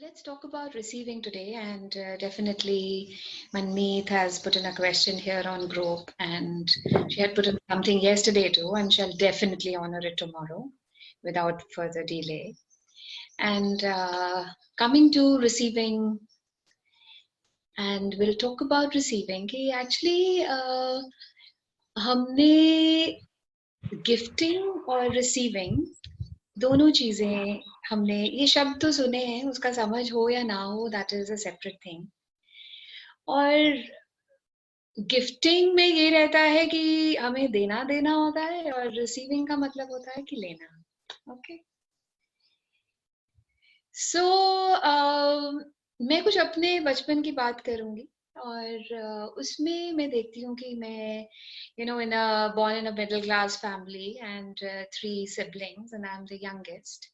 let's talk about receiving today, and definitely Manmeet has put in a question here on group, and she had put in something yesterday too, and shall definitely honor it tomorrow without further delay. And coming to receiving, and we'll talk about receiving. कि actually हमने gifting और receiving दोनों चीजें हमने ये शब्द तो सुने हैं, उसका समझ हो या ना हो that is a separate thing. और गिफ्टिंग में ये रहता है कि हमें देना देना होता है और रिसीविंग का मतलब होता है कि लेना. ओके सो मैं कुछ अपने बचपन की बात करूंगी और उसमें मैं देखती हूँ कि मैं born in a middle class family and three siblings and I'm the youngest.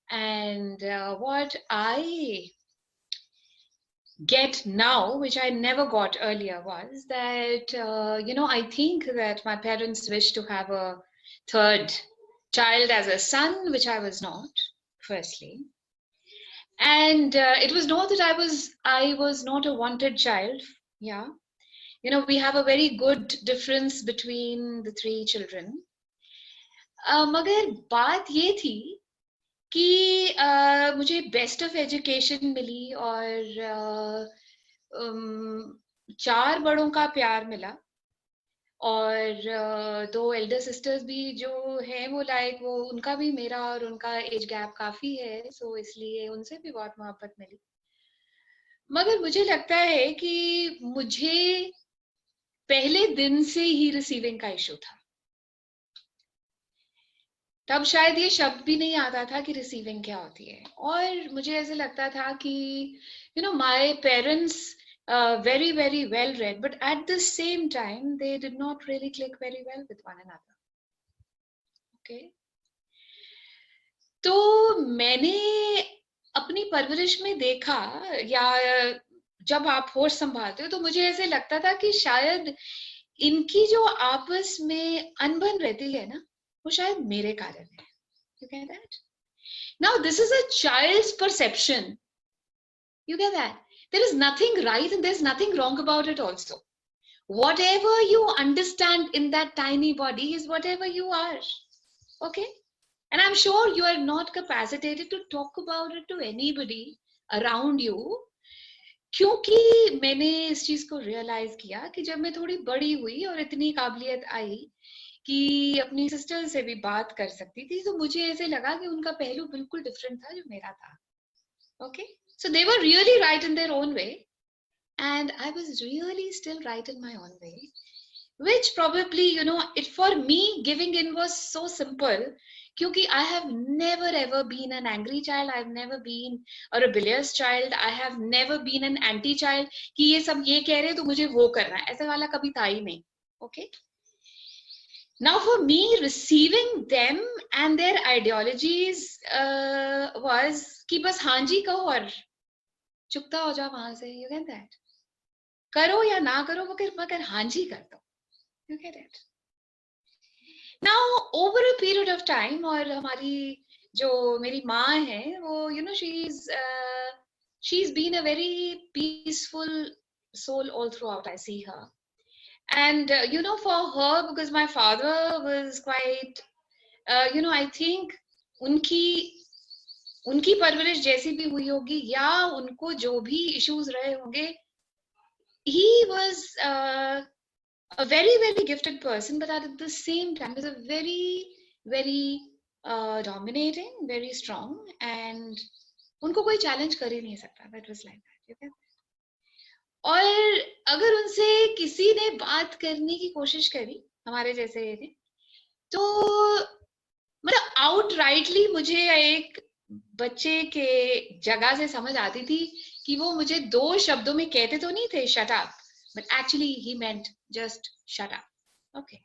And what I get now, which I never got earlier, was that, I think that my parents wished to have a third child as a son, which I was not, firstly. And it was not that I was not a wanted child. Yeah. We have a very good difference between the three children. मगर बात ये थी कि मुझे best of education मिली और चार बड़ों का प्यार मिला और दो एल्डर सिस्टर्स भी जो है वो उनका भी मेरा और उनका एज गैप काफी है, सो इसलिए उनसे भी बहुत मोहब्बत मिली. मगर मुझे लगता है कि मुझे पहले दिन से ही रिसीविंग का इशू था. तब शायद ये शब्द भी नहीं आता था कि रिसीविंग क्या होती है, और मुझे ऐसे लगता था कि my parents very very well read, but at the same time they did not really click very well with one another. Okay, तो मैंने अपनी परवरिश में देखा, या जब आप होश संभालते हो तो मुझे ऐसे लगता था कि शायद इनकी जो आपस में अनबन रहती है ना, वो शायद मेरे कारण है. You get that? Now this is a child's perception. You get that? There is nothing right and there's nothing wrong about it also. Whatever you understand in that tiny body is whatever you are. Okay? And I'm sure you are not capacitated to talk about it to anybody around you. क्योंकि मैंने इस चीज को realise किया कि जब मैं थोड़ी बड़ी हुई और इतनी काबिलियत आई कि अपनी सिस्टर से भी बात कर सकती थी, तो मुझे ऐसे लगा कि उनका पहलू बिल्कुल डिफरेंट था जो मेरा था. Okay, so they were really right in their own way and I was really still right in my own way, which probably it for me giving in was so simple क्योंकि I have never ever been an angry child, I have never been a rebellious child, I have never been an anti child कि ये सब ये कह रहे हैं तो मुझे वो करना है, ऐसा वाला कभी था ही नहीं. Okay, now for me receiving them and their ideologies was कि बस हाँ जी कहो और चुपता हो जाओ वहां से. You get that? करो या ना करो मगर हाँ जी कर दो. You get it? Now over a period of time, और हमारी जो मेरी माँ है वो she's been a very peaceful soul all throughout. I see her, and for her, because my father was quite I think उनकी परवरिश जैसी भी हुई होगी या उनको जो भी issues रहे होंगे, he was a very very gifted person, but at the same time was a very very dominating, very strong, and उनको कोई challenge कर ही नहीं सकता. That was like that. Okay? और अगर उनसे किसी ने बात करने की कोशिश करी हमारे जैसे ने, तो मतलब outrightly मुझे एक बच्चे के जगह से समझ आती थी कि वो मुझे दो शब्दों में कहते तो नहीं थे shut up, but actually he meant just shut up. Okay.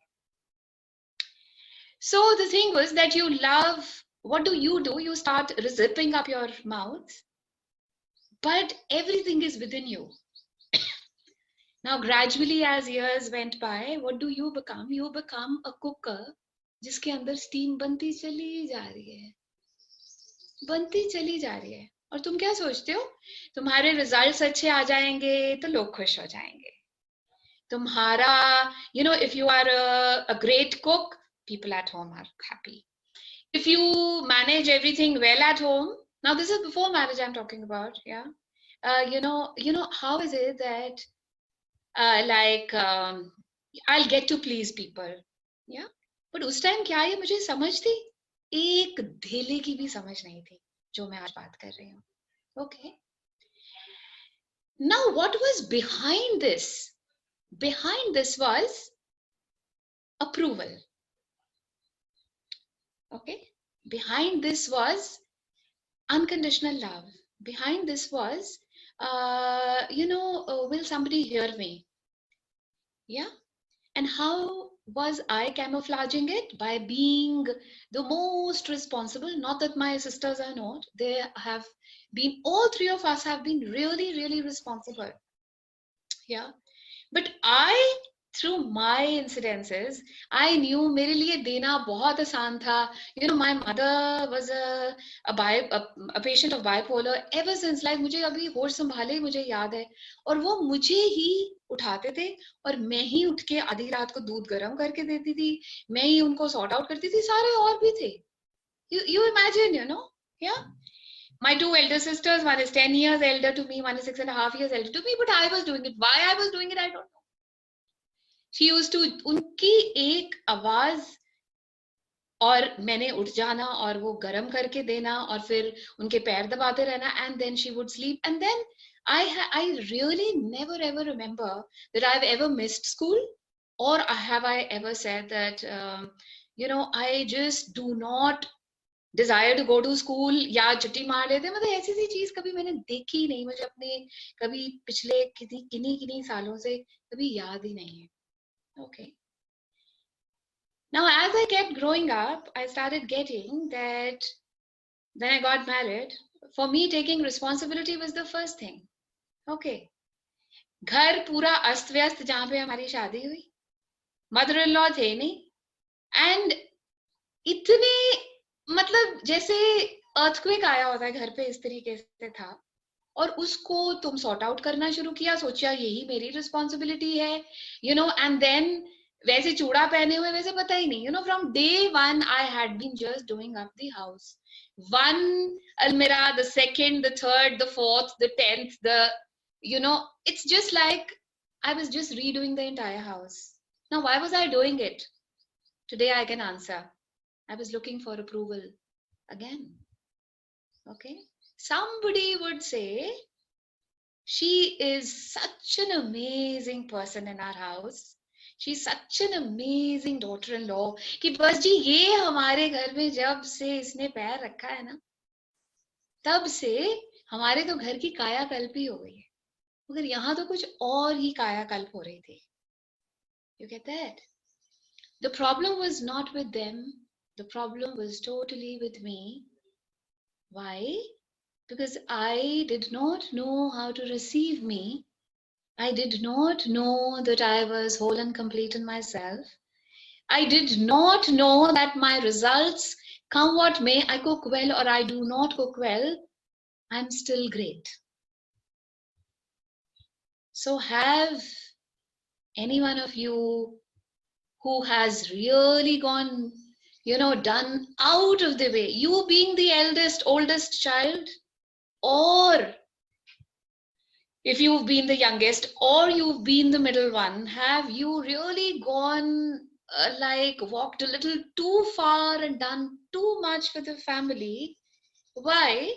So the thing was that you love, what do? You start zipping up your mouth, but everything is within you. Now gradually as years went by, what do you become? You become a cooker जिसके अंदर steam बनती चली जा रही है. और तुम क्या सोचते हो, तुम्हारे रिजल्ट्स अच्छे आ जाएंगे तो लोग खुश हो जाएंगे, तुम्हारा if you are a great cook, people at home are happy. If you manage everything well at home, now this is before marriage I'm talking about, yeah. How is it that I'll get to please people, yeah. But उस time क्या है मुझे समझ थी, एक धेले की भी समझ नहीं थी जो मैं आज बात कर रही हूँ. Okay. Now what was behind this? Behind this was approval. Okay. Behind this was unconditional love. Behind this was will somebody hear me, yeah. And how was I camouflaging it? By being the most responsible. Not that my sisters are not, they have been, all three of us have been really really responsible, yeah. But I, through my incidences, I knew मेरे लिए देना बहुत आसान था. My mother was a patient of bipolar ever since. Like मुझे अभी होश संभाले मुझे याद है, और वो मुझे ही उठाते थे और मैं ही उठ के आधी रात को दूध गर्म करके देती थी, मैं ही उनको सॉर्ट आउट करती थी. सारे और भी थे. You imagine, yeah. My two elder sisters, one is 10 years elder to me, one is 6.5 years elder to me, but I was doing it. Why I was doing it, I don't know. She used to, उनकी एक आवाज और मैंने उठ जाना और वो गरम करके देना और फिर उनके पैर दबाते रहना, and then she would sleep. And then I really never ever remember that I've ever missed school, or have I ever said that I just do not desire to go to school, या छुट्टी मार लेते. मतलब ऐसी सी चीज कभी मैंने देखी ही नहीं. मुझे अपने कभी पिछले किन्हीं सालों से कभी याद ही नहीं है. Okay. Now, as I kept growing up, I started getting that when I got married, for me, taking responsibility was the first thing. Okay. घर पूरा अस्त व्यस्त जहां पे हमारी शादी हुई, मदर इन लॉ थे नहीं, एंड इतने, मतलब जैसे अर्थक्वेक आया होता है घर पे, इस तरीके से था. और उसको तुम सॉर्ट आउट करना शुरू किया, सोचा यही मेरी रिस्पॉन्सिबिलिटी है, एंड देन वैसे चूड़ा पहने हुए वैसे पता ही नहीं, from day one I had been just doing up the house. One अलमीरा, the second, the third, the fourth, the 10th, it's just like I was just redoing the entire house. Now why was I doing it? Today I can answer. I was looking for approval again. Okay. Somebody would say, she is such an amazing person in our house. She's such an amazing daughter-in-law. कि बस जी ये हमारे घर में जब से इसने पैर रखा है ना, तब से हमारे तो घर की कायाकल्प ही हो गई है. मगर यहाँ तो कुछ और ही कायाकल्प हो रही थी. You get that? The problem was not with them. The problem was totally with me. Why? Because I did not know how to receive me. I did not know that I was whole and complete in myself. I did not know that my results, come what may, I cook well or I do not cook well, I'm still great. So have any one of you who has really gone, done out of the way, you being the oldest child, or if you've been the youngest or you've been the middle one, have you really gone walked a little too far and done too much for the family? Why?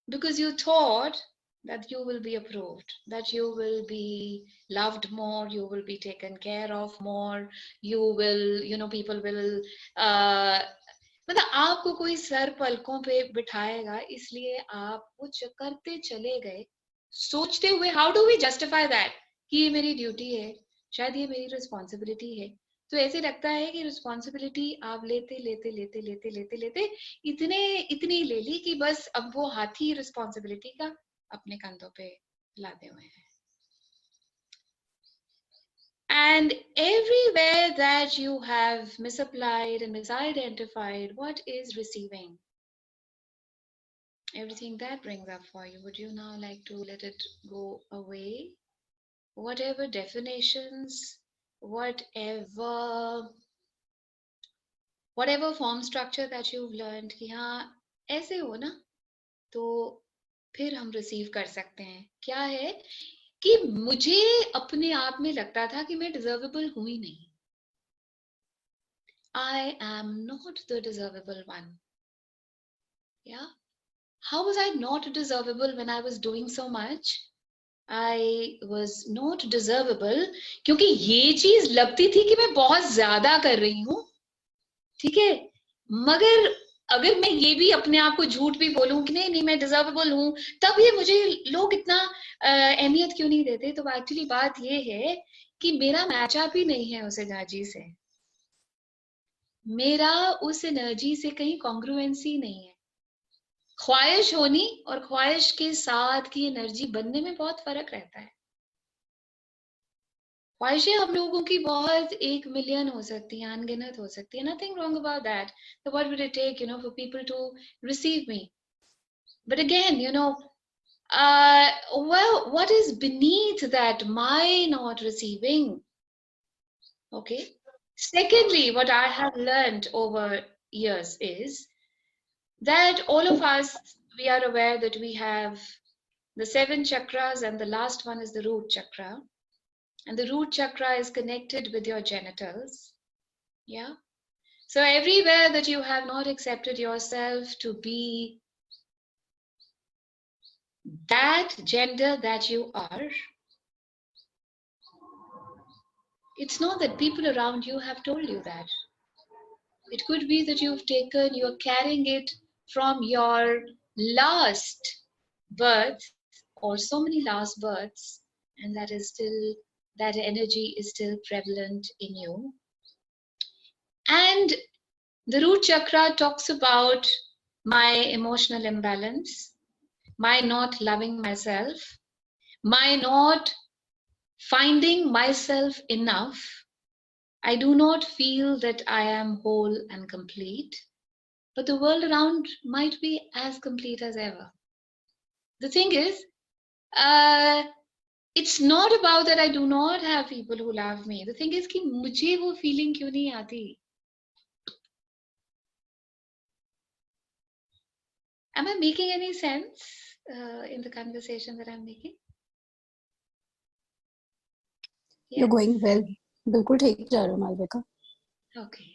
Because you thought that you will be approved, that you will be loved more, you will be taken care of more, you will, people will मतलब आपको कोई sir पलकों पे बिठाएगा, इसलिए आप कुछ करते चले गए सोचते हुए, how do we justify that कि ये मेरी ड्यूटी है, शायद ये मेरी रिस्पॉन्सिबिलिटी है. तो ऐसे लगता है कि रिस्पॉन्सिबिलिटी आप लेते लेते लेते लेते लेते लेते इतनी ले ली कि बस अब वो हाथी रिस्पॉन्सिबिलिटी का अपने कंधों पे लादे हुए हैं. And everywhere that you have misapplied and misidentified what is receiving, everything that brings up for you, would you now like to let it go away? Whatever definitions, whatever form structure that you've learned कि हाँ ऐसे हो ना, तो फिर हम receive कर सकते हैं. क्या है कि मुझे अपने आप में लगता था कि मैं डिजर्वेबल हूं ही नहीं. I am not the deservable one. Yeah. How was I not deservable when I was doing so much? I was not deservable क्योंकि ये चीज लगती थी कि मैं बहुत ज्यादा कर रही हूँ. ठीक है, मगर अगर मैं ये भी अपने आप को झूठ भी बोलूं कि नहीं नहीं मैं डिजर्वेबल हूँ, तब ये मुझे लोग इतना अहमियत क्यों नहीं देते. तो एक्चुअली बात ये है कि मेरा मैचअप ही नहीं है उस एनर्जी से. मेरा उस एनर्जी से कहीं कॉन्ग्रुएंसी नहीं है. ख्वाहिश होनी और ख्वाहिश के साथ की एनर्जी बनने में बहुत फर्क रहता है. ख्वाहिशें हम लोगों की बहुत 1 मिलियन हो सकती हैं, अनगिनत हो सकती है. Nothing wrong about that. So what would it take, for people to receive me? But again, well, what is beneath that my not receiving? Okay. Secondly, what I have learned over years is that all of us, we are aware that we have the 7 chakras, and the last one is the root chakra. And the root chakra is connected with your genitals. Yeah. So everywhere that you have not accepted yourself to be that gender that you are, it's not that people around you have told you that. It could be that you're carrying it from your last birth, or so many last births, and that energy is still prevalent in you. And the root chakra talks about my emotional imbalance, my not loving myself, my not finding myself enough. I do not feel that I am whole and complete, but the world around might be as complete as ever. The thing is, it's not about that I do not have people who love me. The thing is कि मुझे वो feeling क्यों नहीं आती? Am I making any sense in the conversation that I'm making? Yes? You're going well. बिल्कुल ठीक जा रहे हो Malvika. Okay.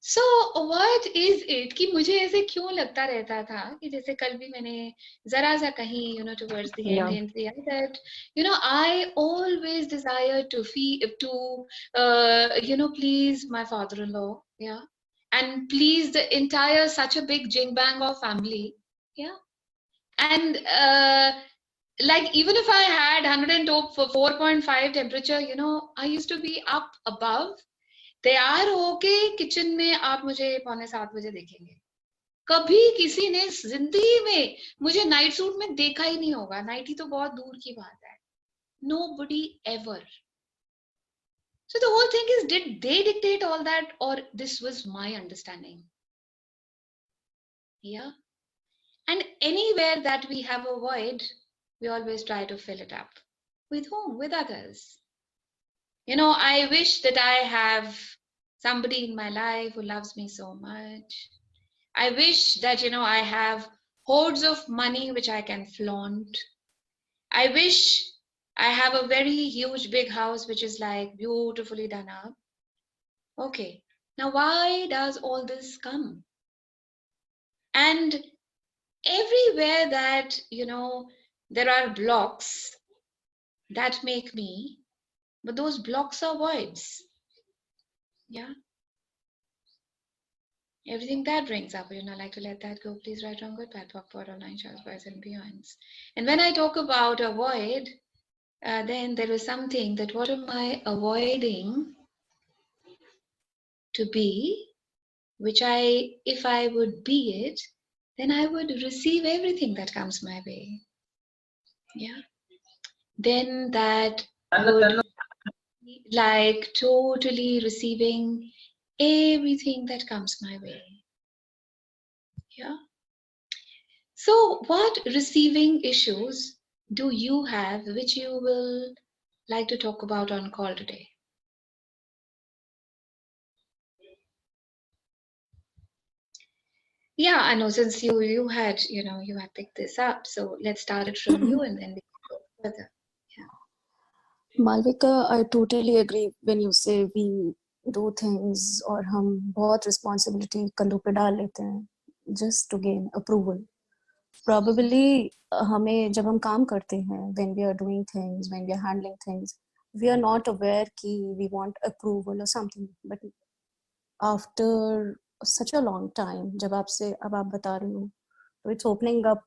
So what is it कि मुझे ऐसे क्यों लगता रहता था कि जैसे कल भी मैंने जरा सा कहीं towards the end hint दिया that I always desire to please my father-in-law, yeah, and please the entire such a big jing bang of family, yeah, and like even if I had 104.5 temperature, I used to be up above, तैयार होके kitchen में आप मुझे 6:45 बजे देखेंगे. कभी किसी ने जिंदगी में मुझे नाइट सूट में देखा ही नहीं होगा. नाइटी तो बहुत दूर की बात है. Nobody ever. So the whole thing is, did they dictate all that, or this was my understanding? Yeah. And anywhere that we have a void, we always try to fill it up. With whom? With others. I wish that I have somebody in my life who loves me so much. I wish that, I have hordes of money which I can flaunt. I wish I have a very huge big house which is like beautifully done up. Okay, now why does all this come? And everywhere that, there are blocks that make me, but those blocks are voids. Yeah. Everything that brings up, like to let that go. Please write wrong, good, bad, pop, for online shows, boys and beyonds. And when I talk about a void, then there is something that what am I avoiding to be, which if I would be it, then I would receive everything that comes my way. Yeah. Then that would be like totally receiving everything that comes my way. Yeah. So what receiving issues do you have which you will like to talk about on call today? Yeah, I know, since you had, you had picked this up, so let's start it from you and then we can go further. Yeah. Malvika, I totally agree when you say we do things और हम बहुत responsibility कंधों पे डाल लेते हैं just to gain approval. Probably हमें जब हम काम करते हैं, when we are doing things, when we are handling things, we are not aware कि we want approval or something. But after such a long time, जब आपसे अब आप बता रहे हो, तो it's opening up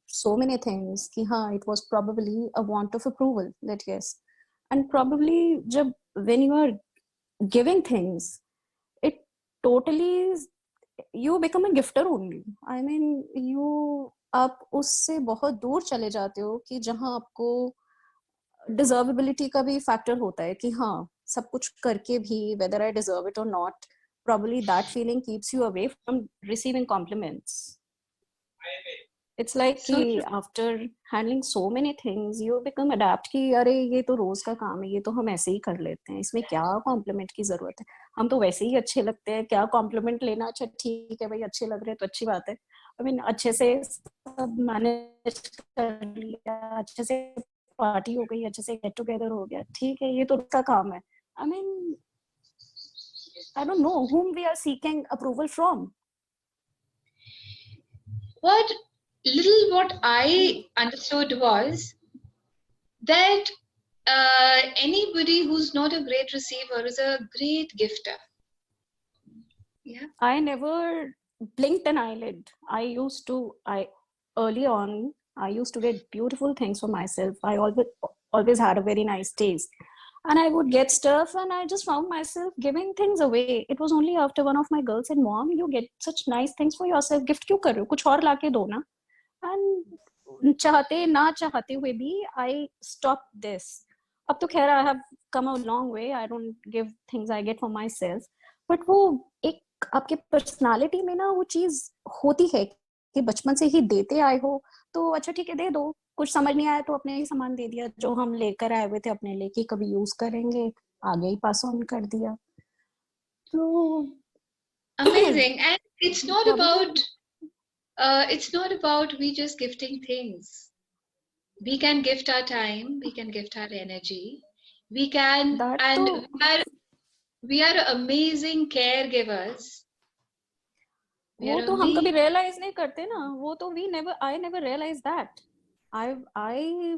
so many things कि हाँ, it was probably a want of approval that yes. And probably जब when you are giving things, it totally you become a gifter only. I mean, आप उससे बहुत दूर चले जाते हो कि जहाँ आपको डिजर्वेबिलिटी का भी फैक्टर होता है कि हाँ सब कुछ करके भी whether I deserve it or not, probably that feeling keeps you away from receiving compliments. It's like So कि after handling so many things you become adapt कि अरे ये तो रोज का काम है, ये तो हम ऐसे ही कर लेते हैं, इसमें क्या कॉम्प्लीमेंट की जरूरत है, हम तो वैसे ही अच्छे लगते हैं, क्या कॉम्प्लीमेंट लेना, अच्छा ठीक है भाई अच्छे लग रहे हैं तो अच्छी बात है। आई मीन अच्छे से सब मैनेज कर लिया, अच्छे से पार्टी हो गई, अच्छे से गेट टुगेदर हो गया, ठीक है ये तो उसका काम है। I mean I don't know whom we are seeking approval from. what I understood was that anybody who's not a great receiver is a great gifter. Yeah. I never blinked an eyelid. Early on, I used to get beautiful things for myself. I always had a very nice taste. And I would get stuff and I just found myself giving things away. It was only after one of my girls said, Mom, you get such nice things for yourself. Gift क्यों कर रहे हो? कुछ और लाके दो ना. And चाहते ना चाहते हुए भी I stopped this. अब तो खैर I have come a long way. I don't give things I get for myself. But वो एक आपके पर्सनालिटी में ना वो चीज होती है कि बचपन से ही देते आए हो तो अच्छा ठीक है दे दो, कुछ समझ नहीं आया तो अपने ही सामान दे दिया जो हम लेकर आए हुए थे अपने लिए कि कभी यूज करेंगे, आगे ही पास ऑन कर दिया। तो Amazing. And it's not probably about we just gifting things. We can gift our time, we can gift our energy, we can, that and तो we are amazing caregivers. We वो are तो हम कभी amazing. Realise नहीं करते ना, वो तो I never realized that. I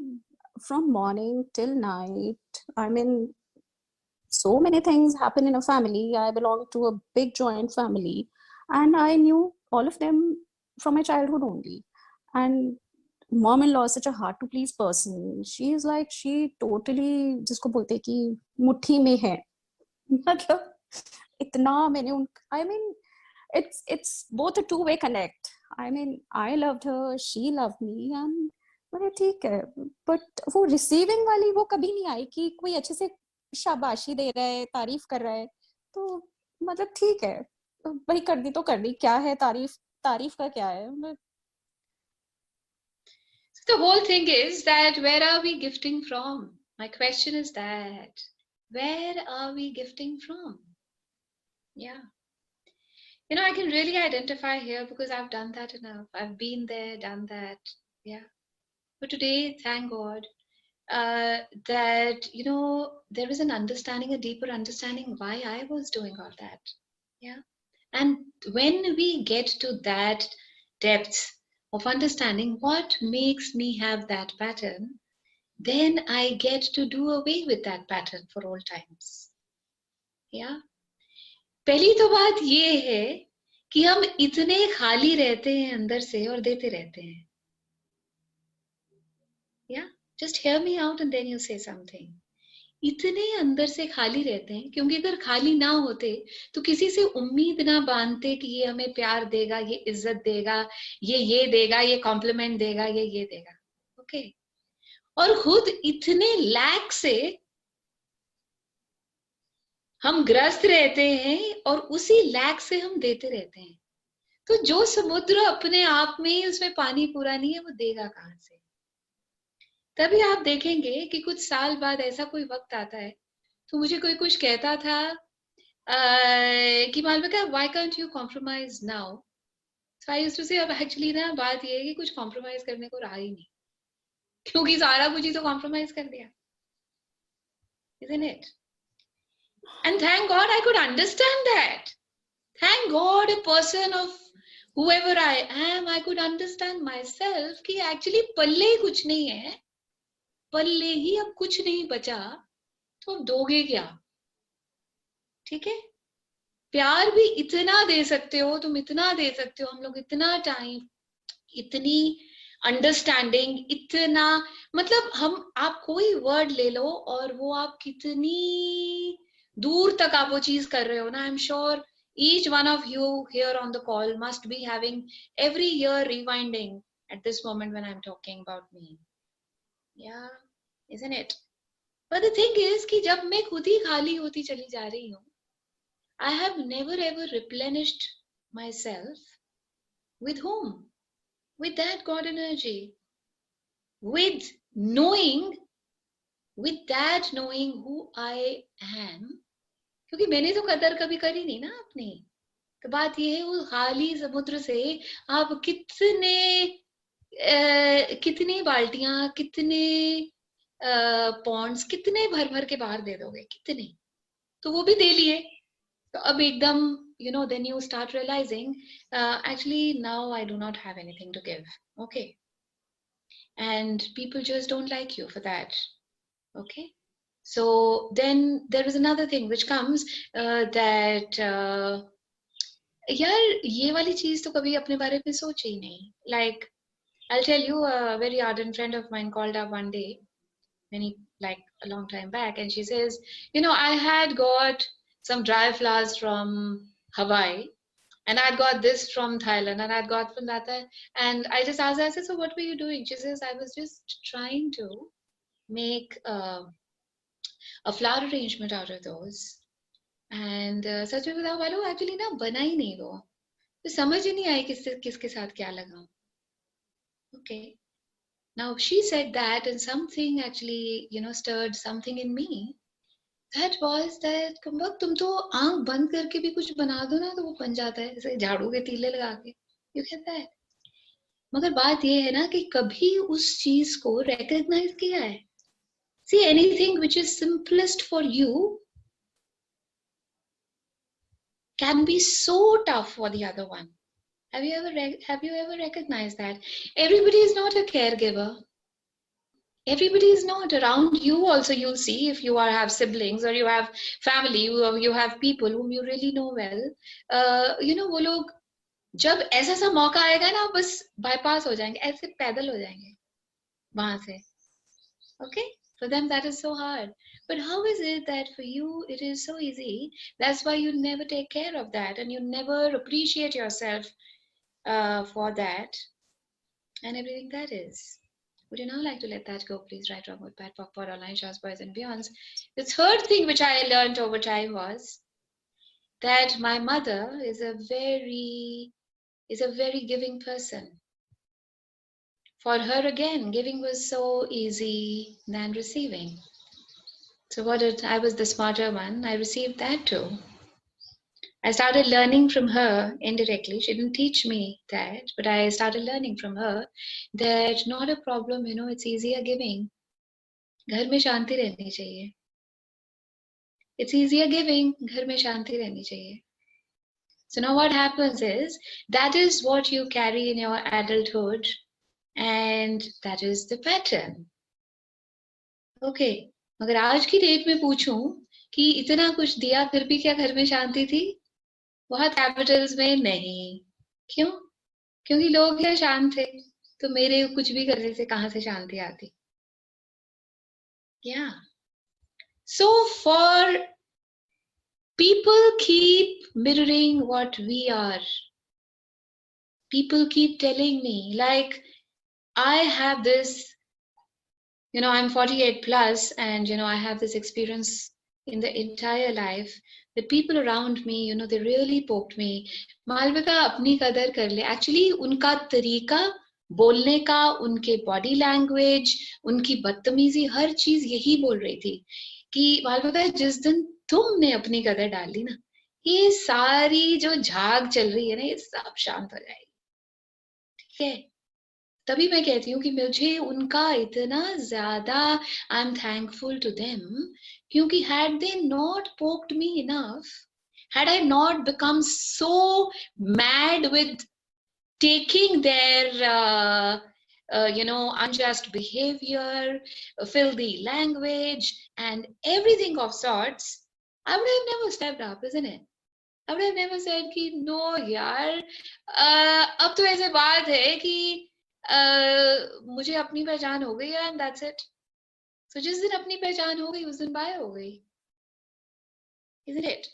from morning till night, I mean so many things happen in a family. I belong to a big joint family and I knew all of them from my childhood only. And mom-in-law is such a hard to please person. She is like, she totally जिसको बोलते हैं कि मुट्ठी में है, मतलब इतना मैंने उन I mean it's both a two-way connect. I mean I loved her, she loved me and बोले ठीक है, but वो receiving वाली वो कभी नहीं आई कि कोई अच्छे से शाबाशी दे रहा है, तारीफ कर रहा है, तो मतलब ठीक है भाई कर दी तो कर दी, क्या है तारीफ, तारीफ का क्या है। So the whole thing is that where are we gifting from? My question is that where are we gifting from? Yeah. I can really identify here because I've done that enough. I've been there, done that. Yeah. But today, thank God, that, there is an understanding, a deeper understanding why I was doing all that. Yeah. And when we get to that depth of understanding what makes me have that pattern, then I get to do away with that pattern for all times. Yeah. पहली तो बात ये है कि हम इतने खाली रहते हैं अंदर से और देते रहते हैं। Yeah, just hear me out and then you say something. इतने अंदर से खाली रहते हैं क्योंकि अगर खाली ना होते तो किसी से उम्मीद ना बांधते कि ये हमें प्यार देगा, ये इज्जत देगा, ये देगा, ये कॉम्प्लीमेंट देगा, ये देगा। ओके। और खुद इतने लैक से हम ग्रस्त रहते हैं और उसी लैक से हम देते रहते हैं। तो जो समुद्र अपने आप में उसमें पानी पूरा नहीं है, वो देगा कहाँ से? तभी आप देखेंगे कि कुछ साल बाद ऐसा कोई वक्त आता है, तो मुझे कोई कुछ कहता था कि Malavika, why can't you compromise now? So I used to say, अब एक्चुअली ना बात ये है कि कुछ कॉम्प्रोमाइज करने को रहा ही नहीं, क्योंकि सारा कुछ ही तो कॉम्प्रोमाइज कर दिया, isn't it? And thank God I could understand that. Thank God a person of whoever I am, I could understand myself कि actually पल्ले ही कुछ नहीं है, पल्ले ही अब कुछ नहीं बचा, तो अब दोगे क्या? ठीक है, प्यार भी इतना दे सकते हो, तुम इतना दे सकते हो, हम लोग इतना टाइम, इतनी अंडरस्टैंडिंग, इतना, मतलब हम, आप कोई वर्ड ले लो और वो आप कितनी दूर तक आप वो चीज कर रहे हो ना, I am sure each one of you here on the call must be having every year rewinding at this moment when I'm talking about me. Yeah, isn't it? But the thing is कि जब मैं खुद ही खाली होती चली जा रही हूँ, I have never ever replenished myself. With whom? With that God energy. With knowing, with that knowing who I am. क्योंकि मैंने तो कदर कभी करी नहीं ना अपनी। तो बात ये है, वो खाली समुद्र से आप कितनी बाल्टियां, कितने पॉन्ड्स, कितने भर भर के बाहर दे दोगे, कितने? तो वो भी दे लिए, तो अब एकदम then you start realizing, actually now I do not have anything to give. Okay. And people just don't like you for that. Okay. So then there is another thing which comes, that यार ये वाली चीज तो कभी अपने बारे में सोची ही नहीं. Like, I'll tell you, a very ardent friend of mine called up one day, like a long time back, and she says, I had got some dry flowers from Hawaii, and I'd got this from Thailand, and I'd got from that, and I just asked her, I said, so what were you doing? She says, I was just trying to make a flower arrangement out of those. And सच में बताओ वालों, actually ना बना ही नहीं वो, तो समझ ही नहीं आई किसके साथ क्या लगाऊं. Okay. Now she said that, and something actually, stirred something in me. That was that, कुंभक, तुम तो आंख बंद करके भी कुछ बना दो ना तो वो बन जाता है, जैसे झाड़ू के तीले लगा के. You get that? मगर बात ये है ना कि कभी उस चीज को recognize किया है. See, anything which is simplest for you can be so tough for the other one. Have you ever recognized that? Everybody is not a caregiver. Everybody is not around you. Also, you'll see, if you have siblings or you have family, or you have people whom you really know well, वो लोग जब ऐसा सा मौका आएगा ना, बस bypass हो जाएंगे, ऐसे पैदल हो जाएंगे वहां से. Okay, for them that is so hard. But how is it that for you it is so easy? That's why you never take care of that, and you never appreciate yourself for that and everything that is. Would you now like to let that go? Please write wrong with bad, POC, online shows, boys and beyonds. The third thing which I learned over time was that my mother is a very giving person. For her, again, giving was so easy than receiving. So I was the smarter one. I received that too. I started learning from her indirectly. She didn't teach me that, but I started learning from her that not a problem, it's easier giving. घर में शांति रहनी चाहिए. It's easier giving. घर में शांति रहनी चाहिए. So now what happens is, that is what you carry in your adulthood, and that is the pattern. Okay. अगर आज की डेट में पूछूं कि इतना कुछ दिया फिर भी क्या घर में शांति थी? बहुत कैपिटल्स में नहीं. क्यों? क्योंकि लोग क्या शांत थे, तो मेरे कुछ भी करने से कहां से शांति आती? Yeah. So for people keep mirroring what we are. People keep telling me, like, I have this, I'm 48 plus, and I have this experience in the entire life, the people around me, you know, they really poked me. Malvika अपनी कदर कर ले. Actually उनका तरीका बोलने का, उनके body language, उनकी बदतमीजी, हर चीज यही बोल रही थी कि मालविका जिस दिन तुमने अपनी कदर डाल ली ना, ये सारी जो झाग चल रही है ना, ये सब शांत हो जाएगी. ठीक है, तभी मैं कहती हूँ कि मुझे उनका इतना ज्यादा, I am thankful to them, क्योंकि had they not poked me enough, had I not become so mad with taking their unjust behavior, filthy language and everything of sorts, I would have never stepped up, isn't it? I would have never said कि no यार, अब तो ऐसे बात है कि मुझे अपनी पहचान हो गई है and that's it. So जिस दिन अपनी पहचान हो गई उस दिन बाय हो गई, isn't it?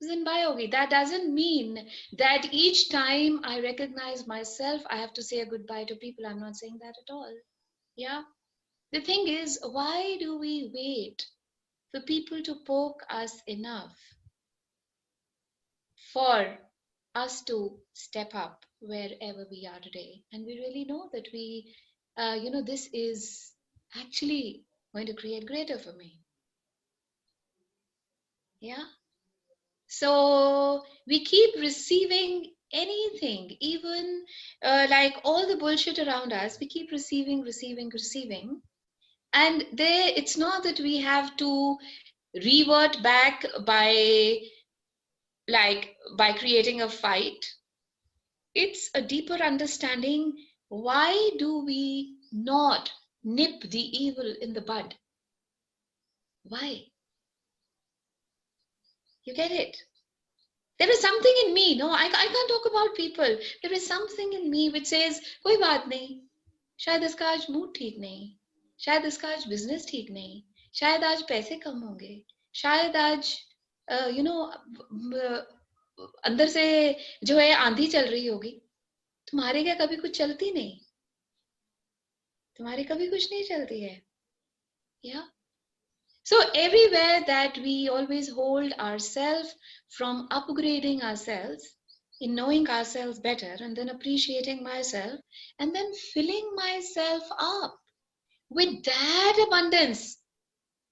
उस दिन बाय हो गई. That doesn't mean that each time I recognize myself I have to say a goodbye to people. I'm not saying that at all. Yeah. The thing is, why do we wait for people to poke us enough for us to step up wherever we are today? And we really know that we, this is actually going to create greater for me. Yeah. So we keep receiving anything, even like all the bullshit around us, we keep receiving. And it's not that we have to revert back by creating a fight. It's a deeper understanding. Why do we not nip the evil in the bud? Why? You get it? There is something in me, no, I can't talk about people. There is something in me which says, कोई बात नहीं, शायद इसका आज mood ठीक नहीं, शायद इसका आज बिजनेस ठीक नहीं, शायद आज पैसे कम होंगे, शायद आज अंदर से जो है आंधी चल रही होगी. तुम्हारे क्या कभी कुछ चलती नहीं? तुम्हारे कभी कुछ नहीं चलती है? Yeah. So everywhere that we always hold ourselves from upgrading ourselves, in knowing ourselves better and then appreciating myself and then filling myself up with that abundance.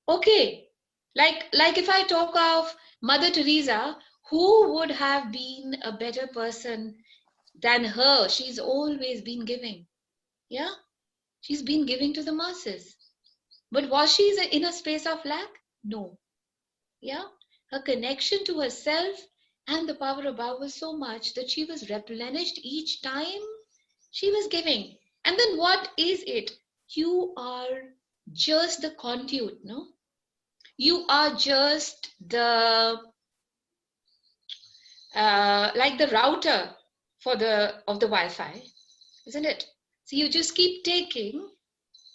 Okay, like if I talk of Mother Teresa, who would have been a better person than her? She's always been giving. Yeah, she's been giving to the masses. But was she in a space of lack? No. Yeah, her connection to herself and the power above was so much that she was replenished each time she was giving. And then what is it? You are just the conduit, no? You are just the like the router of the Wi-Fi, isn't it? So you just keep taking,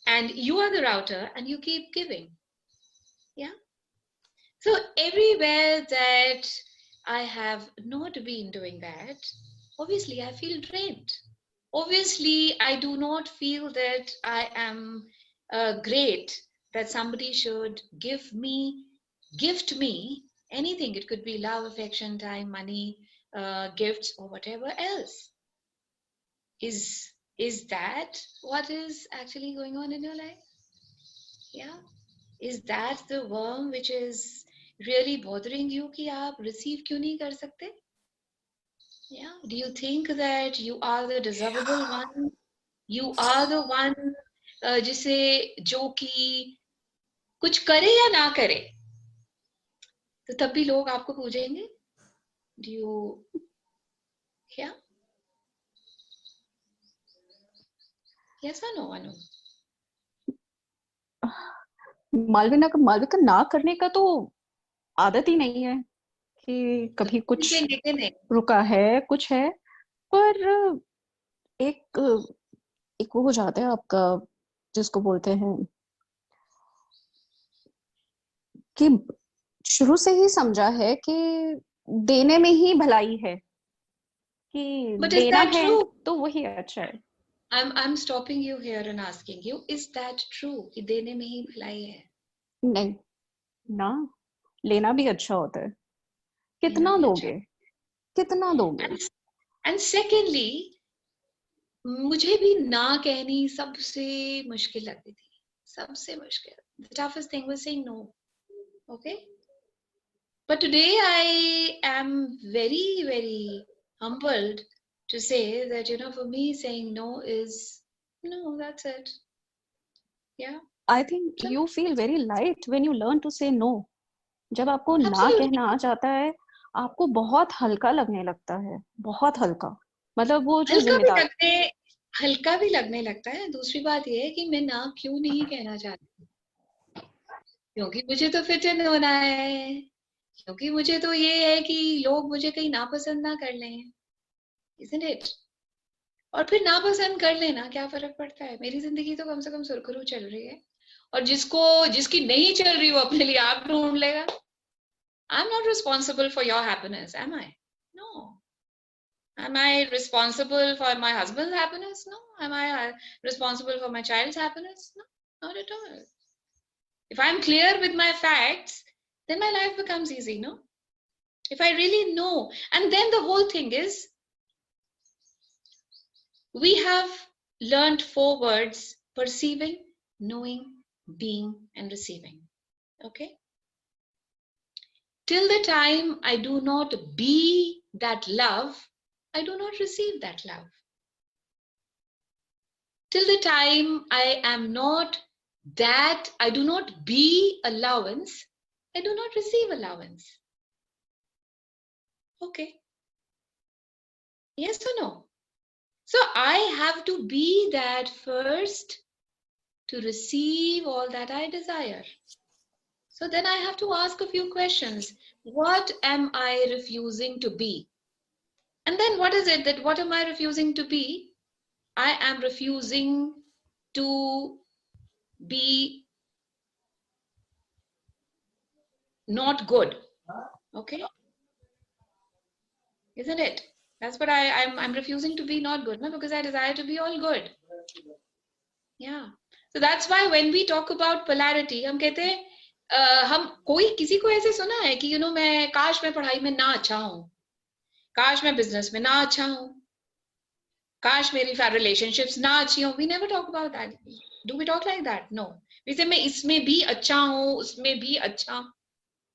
and you are the router, and you keep giving. Yeah. So everywhere that I have not been doing that, obviously I feel drained. Obviously, I do not feel that I am great, that somebody should gift me anything. It could be love, affection, time, money, gifts, or whatever else. Is that what is actually going on in your life? Yeah. Is that the worm which is really bothering you कि आप receive क्यों नहीं कर सकते? Yeah. Do you think that you are the deservable one? You are the one जिसे जो कि कुछ करे या ना करे, तो तब भी लोग आपको पूछेंगे. Do you? Yeah. Yes or no, Anu? Malvika ना करने का तो आदत ही नहीं है कि कभी कुछ रुका है, कुछ है, पर एक वो हो जाता है आपका, जिसको बोलते हैं कि शुरू से ही समझा है कि देने में ही भलाई है, कि देना है तो वही अच्छा है. I'm stopping you here and asking you, is that true कि देने में ही भलाई है? नहीं ना, लेना भी अच्छा होता है. लेना कितना भी अच्छा. दोगे, कितना दोगे? एंड सेकेंडली, मुझे भी ना कहनी सबसे मुश्किल लगती थी, सबसे मुश्किल. The toughest thing was saying no. Okay? But today I am very, very humbled to say that, for me, saying no is no, that's it. Yeah. I think you feel very light when you learn to say no. जब आपको ना Absolutely. कहना आ जाता है, आपको बहुत हल्का लगने लगता है, बहुत हल्का. मतलब वो जो हल्का भी जिम्मेदार. लगने हल्का भी लगने लगता है. दूसरी बात ये है कि मैं ना क्यों नहीं कहना चाहती, क्योंकि मुझे तो फिट इन होना है, क्योंकि मुझे तो ये है कि लोग मुझे कहीं नापसंद ना कर लें. Isn't it? और फिर नापसंद कर लेना क्या फर्क पड़ता है? मेरी जिंदगी तो कम से कम सुरखरू चल रही है, और जिसकी नहीं चल रही वो अपने लिए आप ढूंढ लेगा. I'm not responsible for your happiness, am I? No. Am I responsible for my husband's happiness? No. Am I responsible for my child's happiness? No, not at all. If I'm clear with my facts, then my life becomes easy, no? If I really know, and then the whole thing is, we have learned 4 words: perceiving, knowing, being, and receiving. Okay? Till the time I do not be that love, I do not receive that love. Till the time I am not that, I do not be allowance, I do not receive allowance. Okay. Yes or no? So I have to be that first to receive all that I desire. So then I have to ask a few questions. What am I refusing to be? And then what is it that, what am I refusing to be? I am refusing to be not good. Okay? Isn't it? That's what I'm refusing to be not good, no? Because I desire to be all good. Yeah. So that's why when we talk about polarity, हम कहते हैं, हम कोई किसी को ऐसे सुना है कि मैं काश मैं पढ़ाई में ना अच्छा हूं, काश मैं बिजनेस में ना अच्छा हूं, काश मेरी रिलेशनशिप्स ना अच्छी हो. We never talk about that. Do we talk like that? No. वैसे मैं इसमें भी अच्छा हूं, उसमें भी अच्छा,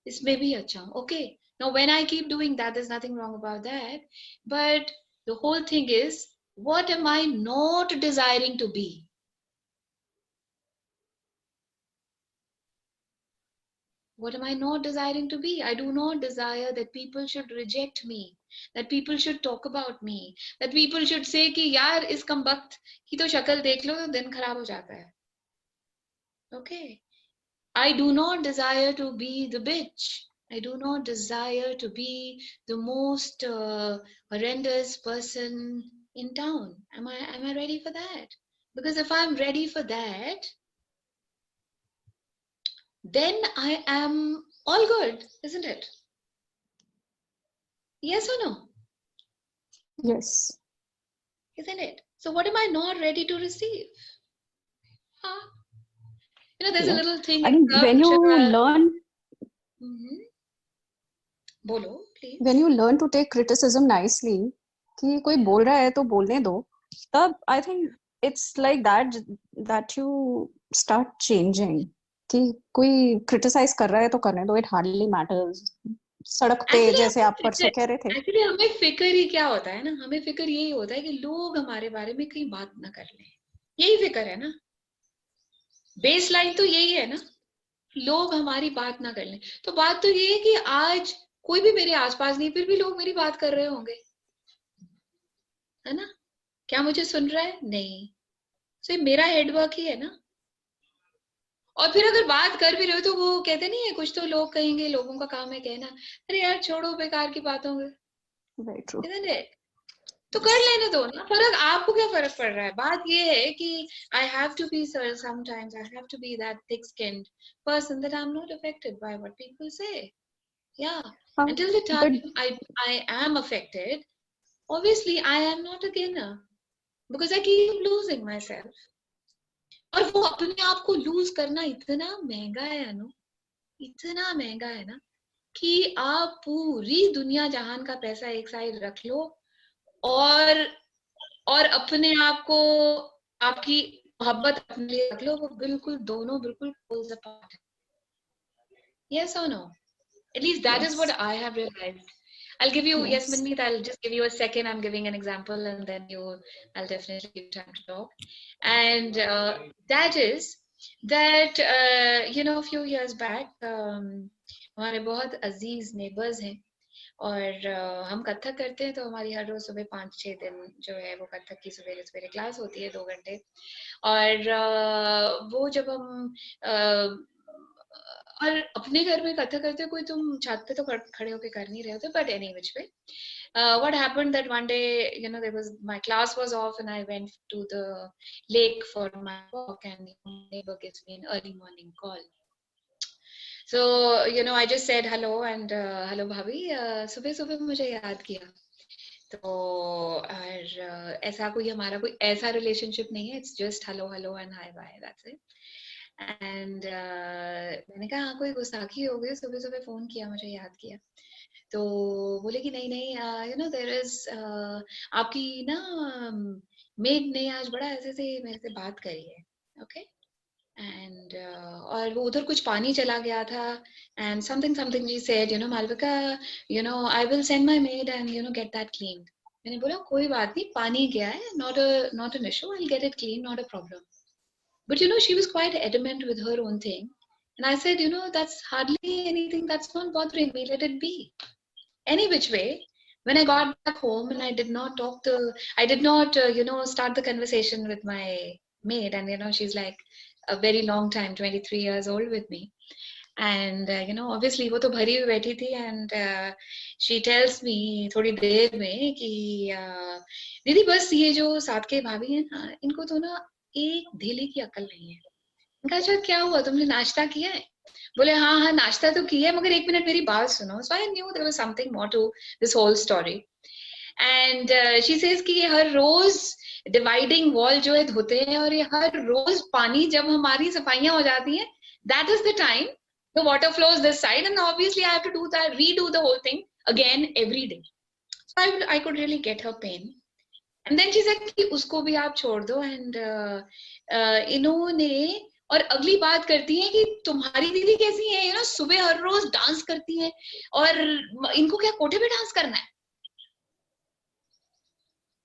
इसमें भी अच्छा. Okay. Now when I keep doing that, there's nothing wrong about that. But the whole thing is, what am I not desiring to be? What am I not desiring to be? I do not desire that people should reject me, that people should talk about me, that people should say कि यार इस कमबख्त की तो शक्ल देख लो तो दिन खराब हो जाता है. Okay. I do not desire to be the bitch. I do not desire to be the most horrendous person in town. Am I ready for that? Because if I'm ready for that, then I am all good, isn't it? Yes or no? Yes. Isn't it? So what am I not ready to receive? Huh? There's a Yeah. little thing I in mean, when you culture. learn, बोलो, when please. you learn to take criticism nicely, कि कोई बोल रहा है तो बोलने दो, तब I think it's like that you start changing. कि कोई criticize कर रहा है तो करने दो, it hardly matters. सड़क पे जैसे आप परसों कह रहे थे. एक्चुअली हमें फिक्र ही क्या होता है ना, हमें फिक्र यही होता है कि लोग हमारे बारे में कहीं बात ना कर लें. यही फिक्र है ना. बेस लाइन तो यही है ना, लोग हमारी बात ना कर लें. तो बात तो ये है कि आज कोई भी मेरे आसपास नहीं, फिर भी लोग मेरी बात कर रहे होंगे, है ना. क्या मुझे सुन रहा है? नहीं. तो ये मेरा हेडवर्क ही है ना. और फिर अगर बात कर भी रहे हो तो वो कहते नहीं है, कुछ तो लोग कहेंगे, लोगों का काम है कहना, अरे यार छोड़ो बेकार की बातों में. Very true. तो कर लेने दो ना. फर्क आपको क्या फर्क पड़ रहा है? बात ये है कि I have to be, sometimes I have to be that thick-skinned person that I'm not affected by what people say. Yeah. Until the But time I am affected, obviously I am not a gainer because I keep losing myself. और वो अपने आप को loose करना इतना महंगा है ना, इतना महंगा है ना. कि आप पूरी दुनिया जहान का पैसा एक साइड रख लो और अपने आप को, आपकी मोहब्बत अपने लिए रख लो, वो बिल्कुल दोनों बिल्कुल poles apart. Yes or no? At least that is what Yes. I have realized. I'll give you, yes, Yes. Manmeet, I'll just give you a second. I'm giving an example and then I'll definitely give you time to talk. And that is that, a few years back, हमारे बहुत अजीज neighbours हैं और हम कथक करते हैं, तो हमारी हर रोज सुबह 5-6 दिन जो है वो कथक की सवेरे सवेरे क्लास होती है 2 घंटे। और वो जब हम और अपने घर में कथक करते कोई तुम छत पे तो खड़े होके कर नहीं रहे होते, but any which way what happened that one day, there was, my class was off and I went to the lake for my walk, and my neighbor gives me an early morning call. So I just said hello and hello bhabhi, सुबह सुबह मुझे याद किया। तो और ऐसा कोई हमारा कोई ऐसा रिलेशनशिप नहीं है, it's just hello hello and hi bye, that's it. And मैंने कहा हाँ कोई गुस्ताखी हो गई, सुबह सुबह फोन किया, मुझे याद किया। तो बोले कि नहीं नहीं, देयर इज आपकी ना मेड ने आज बड़ा ऐसे से मेरे से बात करी है, ओके। एंड और वो उधर कुछ पानी चला गया था, and something something she said, Malavika, I will send my maid and get that clean. मैंने बोला कोई बात नहीं, पानी गया है, not an issue, I will get it clean, not a problem. But she was quite adamant with her own thing. And I said, that's hardly anything, that's not bothering me, let it be. Any which way, when I got back home and I did not start the conversation with my maid, and she's like a very long time, 23 years old with me. And obviously वो तो भरी हुई बैठी थी, and she tells me थोड़ी देर में कि दीदी बस ये जो साथ के भाभी हैं ना, इनको तो ना एक ढीले की अकल नहीं है। इनका अच्छा क्या हुआ, तुमने नाश्ता किया है? बोले हाँ हाँ नाश्ता तो किया है, मगर एक मिनट मेरी बात सुनो। So I knew there was something more to this whole story. And she says कि ये हर रोज डिवाइडिंग वॉल जो है धोते हैं, और ये हर रोज पानी जब हमारी सफाइयां हो जाती हैं, that is the time the water flows this side, and obviously I have to redo the whole thing again every day. So I could really get her pain. And then she said कि उसको भी आप छोड़ दो, and इन्होंने और अगली बात करती है कि तुम्हारी दीदी कैसी है, सुबह हर रोज डांस करती है, और इनको क्या कोठे पे डांस करना है?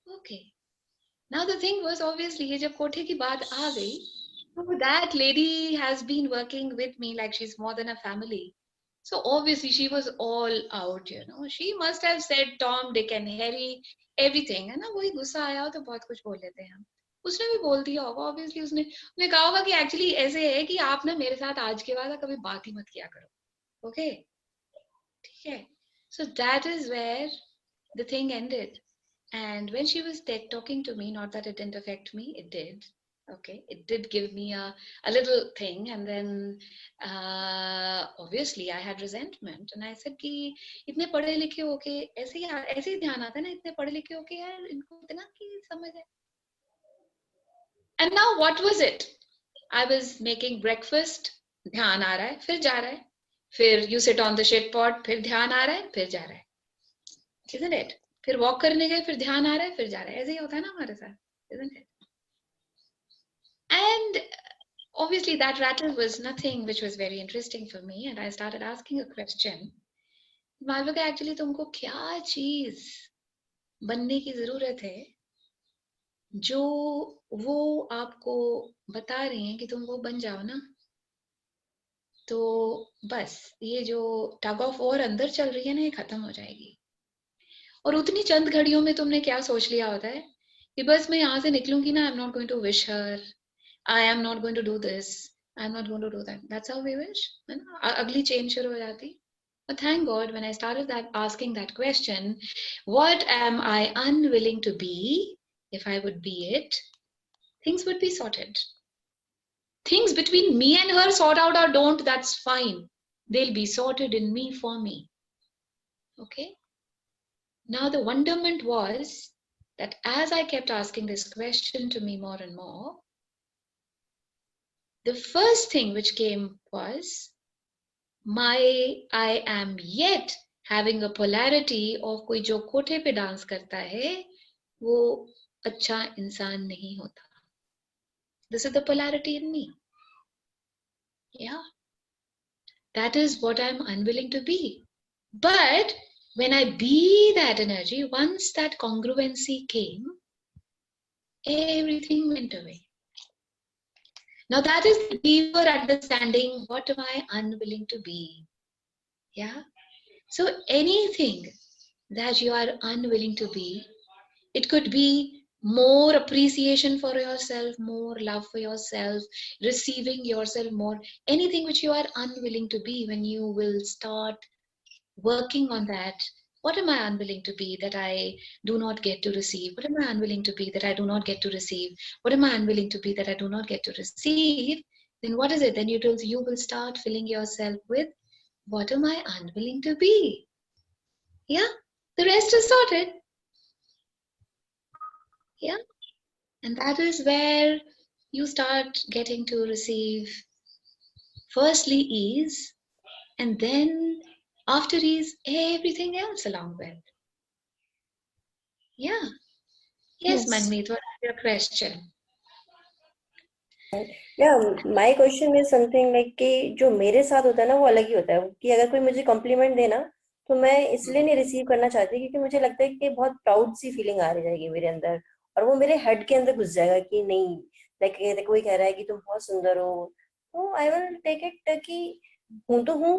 Okay, now the thing was, obviously ये जब कोठे की बात आ गई, so that lady has been working with me like she's more than a family. So obviously she was all out, she must have said Tom, Dick and Harry, everything, है ना। वही गुस्सा आया हो तो बहुत कुछ बोल लेते हैं हम। उसने भी बोल दिया होगा, ऑब्वियसली उसने कहा होगा कि एक्चुअली ऐसे है कि आप ना मेरे साथ आज के बाद कभी बात ही मत किया करो, ओके, ठीक है। So that is where the thing ended. And when she was talking to me, not that it didn't affect me, it did. Okay, it did give me a little thing, and then obviously I had resentment, and I said कि इतने पढ़े लिखे होके ऐसे ही ध्यान आता है ना, इतने पढ़े लिखे होके यार इनको इतना की समझ है। And now what was it? I was making breakfast, ध्यान आ रहा है, फिर जा रहा है, फिर you sit on the shit pot, फिर ध्यान आ रहा है, फिर जा रहा है, isn't it? फिर वॉक करने गए, फिर ध्यान आ रहा है, फिर जा रहा है, ऐसे ही होता है ना हमारे साथ, isn't it? And obviously that rattle was nothing which was very interesting for me, and I started asking a question. Malavika, actually तुमको क्या चीज बनने की जरूरत है जो वो आपको बता रही हैं कि तुम वो बन जाओ ना? तो बस ये जो टग ऑफ वॉर अंदर चल रही है ना, ये खत्म हो जाएगी। और उतनी चंद घड़ियों में तुमने क्या सोच लिया होता है कि बस मैं यहाँ से निकलूंगी ना, I am not going to wish her, I am not going to do this, I'm not going to do that. That's how we wish. है ना, अगली चेन शुरू हो जाती। But thank God, when I started asking that question, what am I unwilling to be? If I would be it, things would be sorted. Things between me and her, sort out or don't, that's fine. They'll be sorted in me for me. Okay? Now the wonderment was that as I kept asking this question to me more and more, the first thing which came was I am yet having a polarity of कोई जो कोठे पे dance करता है वो अच्छा इंसान नहीं होता. This is the polarity in me. Yeah, that is what I'm unwilling to be. But when I be that energy, once that congruency came, everything went away. Now that is the deeper understanding. What am I unwilling to be? Yeah. So anything that you are unwilling to be, it could be more appreciation for yourself, more love for yourself, receiving yourself more, anything which you are unwilling to be. When you will start working on that, what am I unwilling to be that I do not get to receive? What am I unwilling to be that I do not get to receive? What am I unwilling to be that I do not get to receive? Then what is it? Then you will start filling yourself with, what am I unwilling to be? Yeah, the rest is sorted. Yeah, and that is where you start getting to receive firstly ease, and then after ease, everything else along with. Yeah. Yes, Yes. Manmeet, what is your question? Yeah, my question is something like कि जो मेरे साथ होता है ना वो अलग ही होता है कि अगर कोई मुझे कॉम्प्लीमेंट देना तो मैं इसलिए नहीं रिसीव करना चाहती क्योंकि मुझे लगता है कि बहुत प्राउड सी फीलिंग आ जाएगी मेरे अंदर और वो मेरे हेड के अंदर घुस जाएगा कि नहीं, लाइक कोई कह रहा है कि तुम बहुत सुंदर हो तो आई विल टेक इट कि हूं तो हूँ,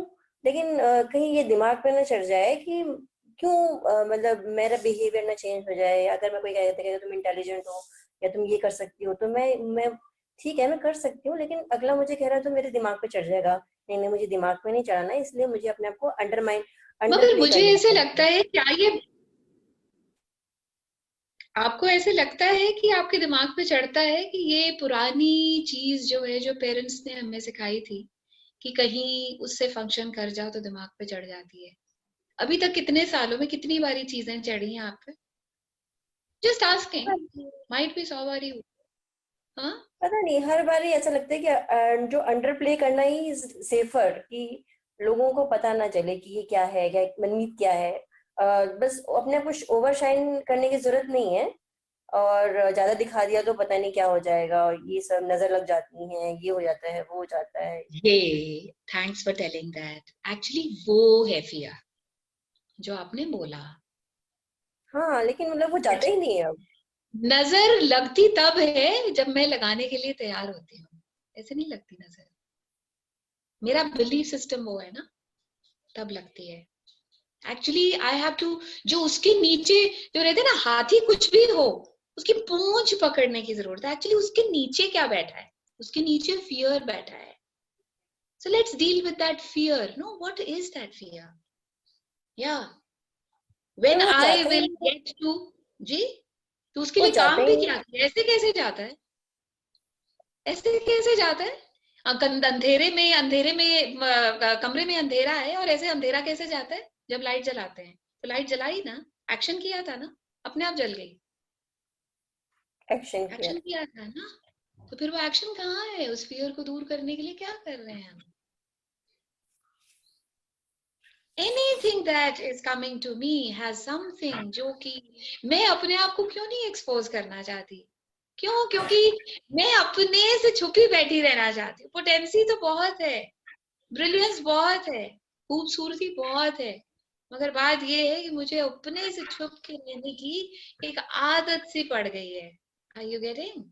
लेकिन कहीं ये दिमाग पे ना चढ़ जाए कि क्यों मतलब मेरा बिहेवियर ना चेंज हो जाए. अगर मैं कोई कहता है कि तुम इंटेलिजेंट हो या तुम ये कर सकती हो तो मैं ठीक है मैं कर सकती हूँ, लेकिन अगला मुझे कह रहा है तो मेरे दिमाग पे चढ़ जाएगा. नहीं नहीं, मुझे दिमाग पे नहीं चढ़ाना, इसलिए मुझे अपने आप को अंडर मगर प्ले मुझे करना ऐसे है. लगता है, क्या ये आपको ऐसे लगता है कि आपके दिमाग पे चढ़ता है कि ये पुरानी चीज जो है, जो पेरेंट्स ने हमें सिखाई थी कि कहीं उससे फंक्शन कर जाओ तो दिमाग पे चढ़ जाती है? अभी तक कितने सालों में कितनी बारी चीजें चढ़ी हैं आप पे? जस्ट आस्किंग, माइट बी 100 बारी हुई. हाँ, पता नहीं, हर बार ही ऐसा लगता है कि जो अंडर प्ले करना ही सेफर, कि लोगों को पता ना चले कि ये क्या है, क्या मनमीत क्या है. बस अपने आप को ओवर शाइन करने की जरूरत नहीं है और ज्यादा दिखा दिया तो पता नहीं क्या हो जाएगा, ये सब नजर लग जाती हैं, ये हो जाता है, वो हो जाता है. ये thanks for telling that. Actually वो है फियर जो आपने बोला. हाँ, लेकिन मतलब वो जाता ही नहीं है अब. नजर लगती तब है जब मैं लगाने के लिए तैयार होती हूँ, ऐसे नहीं लगती नजर. मेरा बिलीफ सिस्टम वो है ना, तब लगती है. एक्चुअली आई हैव टू, जो उसके नीचे जो रहते हैं ना, हाथी कुछ भी हो उसकी पूंछ पकड़ने की जरूरत है. एक्चुअली उसके नीचे क्या बैठा है? उसके नीचे फियर बैठा है. So let's deal with that fear. No, what is that fear? या व्हेन वो आई जाता ही विल नहीं, गेट टू, जी, तो उसके वो लिए जाता काम ही भी नहीं. क्या किया? ऐसे कैसे जाता है? ऐसे कैसे जाता है? अंधेरे में कमरे में अंधेरा है और ऐसे अंधेरा कैसे जाता है? जब लाइट जलाते हैं तो लाइट जलाई ना, एक्शन किया था ना, अपने आप जल गई. एक्शन किया. एक्शन किया था ना, तो फिर वो एक्शन कहाँ है? उस फियर को दूर करने के लिए क्या कर रहे हैं हम? Anything that is coming to me has something जो कि मैं अपने आप को क्यों नहीं एक्सपोज करना चाहती? क्यों? क्योंकि मैं अपने से छुपी बैठी रहना चाहती हूँ. पोटेंसी तो बहुत है, ब्रिलियंस बहुत है, खूबसूरती बहुत है, मगर बात ये है कि मुझे अपने से छुप के रहने की एक आदत सी पड़ गई है. Are you getting?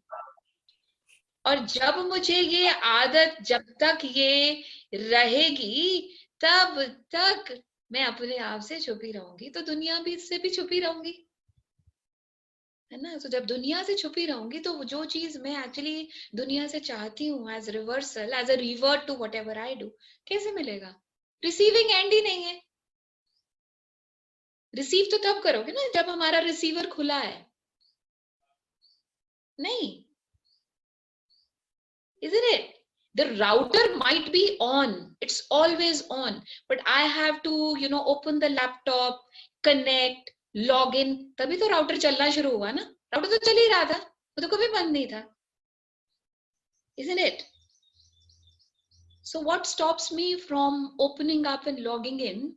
और जब मुझे ये आदत, जब तक ये रहेगी तब तक मैं अपने आप से छुपी रहूंगी, तो दुनिया भी इससे भी छुपी रहूंगी, है ना. तो जब दुनिया से छुपी रहूंगी तो जो चीज मैं एक्चुअली दुनिया से चाहती हूँ, as reversal, as a revert to whatever I do, कैसे मिलेगा? रिसीविंग एंड ही नहीं है. रिसीव तो तब करोगे ना जब हमारा रिसीवर खुला है. नहीं, isn't it? The router might be on, it's always on, but I have to, open the laptop, connect, log in, तभी तो राउटर चलना शुरू हुआ ना. राउटर तो चल ही रहा था, वो तो कभी बंद नहीं था. Isn't it? So what stops me from opening up and logging in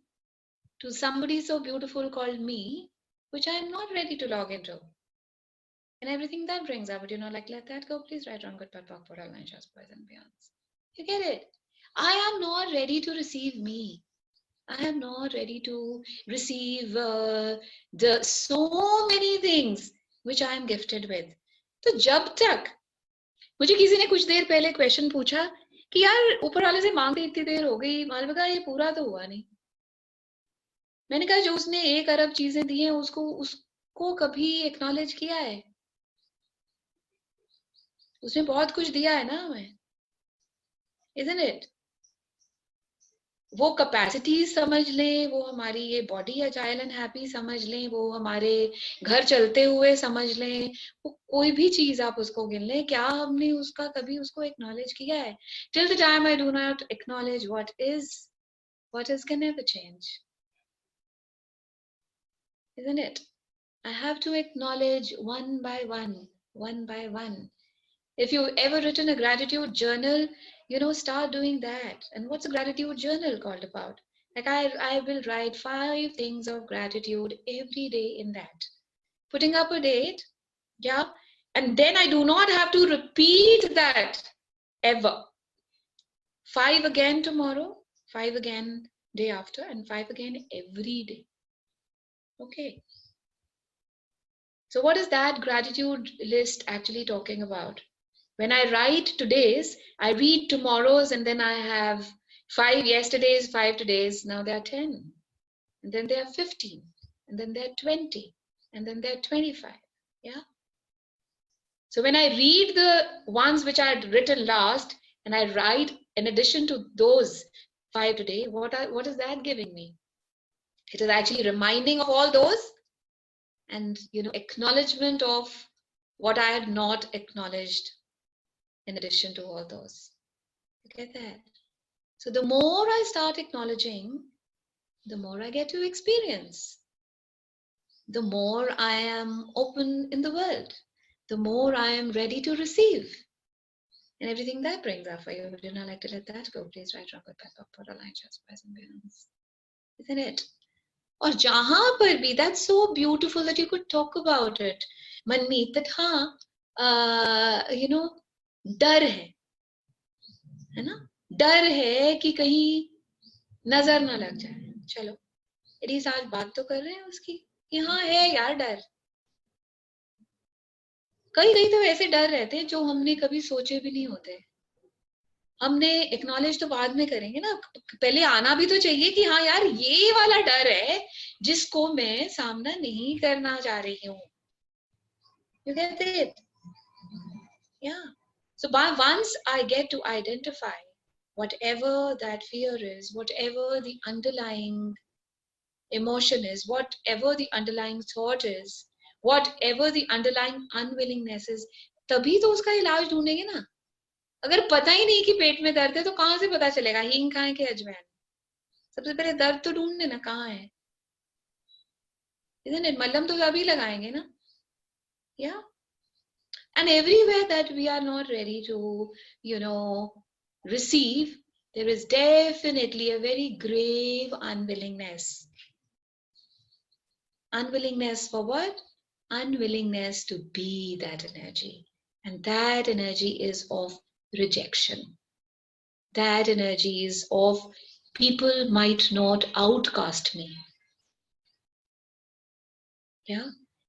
to somebody so beautiful called me, which I am not ready to log into? And everything that brings up, would you not like let that go? Please write on good bad talk for online shows, boys and beyonds. You get it? I am not ready to receive me. I am not ready to receive the so many things which I am gifted with. तो जब तक मुझे किसी ने कुछ देर पहले question पूछा कि यार ऊपर वाले से मांगते इतनी देर हो गई, मालविका ये पूरा तो हुआ नहीं. मैंने कहा जो उसने 1 अरब चीजें दी हैं उसको कभी एक्नॉलेज किया है? उसने बहुत कुछ दिया है ना हमें, isn't it? वो कैपेसिटी समझ लें, वो हमारी ये बॉडी अजाइल एंड हैप्पी समझ लें, वो हमारे घर चलते हुए समझ लें, वो कोई भी चीज आप उसको गिन लें, क्या हमने उसका कभी उसको एक्नॉलेज किया है? Till the time I do not acknowledge what is can never change, isn't it? I have to acknowledge one by one. If you've ever written a gratitude journal, start doing that. And what's a gratitude journal called about? Like I will write 5 things of gratitude every day in that. Putting up a date, yeah. And then I do not have to repeat that ever. 5 again tomorrow, 5 again day after, and 5 again every day. Okay. So what is that gratitude list actually talking about? When I write today's, I read tomorrow's, and then I have 5 yesterdays, 5 today's. Now there are 10, and then there are 15, and then there are 20, and then there are 25. Yeah. So when I read the ones which I had written last, and I write in addition to those 5 today, what is that giving me? It is actually reminding of all those, and acknowledgement of what I had not acknowledged in addition to all those. You get that? So the more I start acknowledging, the more I get to experience. The more I am open in the world, the more I am ready to receive. And everything that brings up for you, would you not like to let that go? Please write Robert Pepper for a line just present balance. Isn't it? और जहां पर भी, that's so beautiful that you could talk about it, Manmeet, that डर है ना? डर है कि कहीं नजर ना लग जाए. चलो एटलीस्ट आज बात तो कर रहे हैं उसकी कि हाँ है यार डर. कई तो ऐसे डर रहते हैं जो हमने कभी सोचे भी नहीं होते. हमने एक्नॉलेज तो बाद में करेंगे ना, पहले आना भी तो चाहिए कि हाँ यार ये वाला डर है जिसको मैं सामना नहीं करना चाह रही हूँ. You get it? Yeah. So once I get to identify whatever that fear is, whatever the underlying emotion is, whatever the underlying thought is, whatever the underlying unwillingness is, तभी तो उसका इलाज ढूंढेंगे ना. अगर पता ही नहीं कि पेट में दर्द है तो कहाँ से पता चलेगा हींग कहाँ है कि अजवाइन? सबसे पहले दर्द तो ढूंढने ना कहाँ है. Isn't it? मलहम तो तभी लगाएंगे ना. Yeah. And everywhere that we are not ready to, receive, there is definitely a very grave unwillingness. Unwillingness for what? Unwillingness to be that energy. And that energy is of rejection. That energy is of people might not outcast me. Yeah?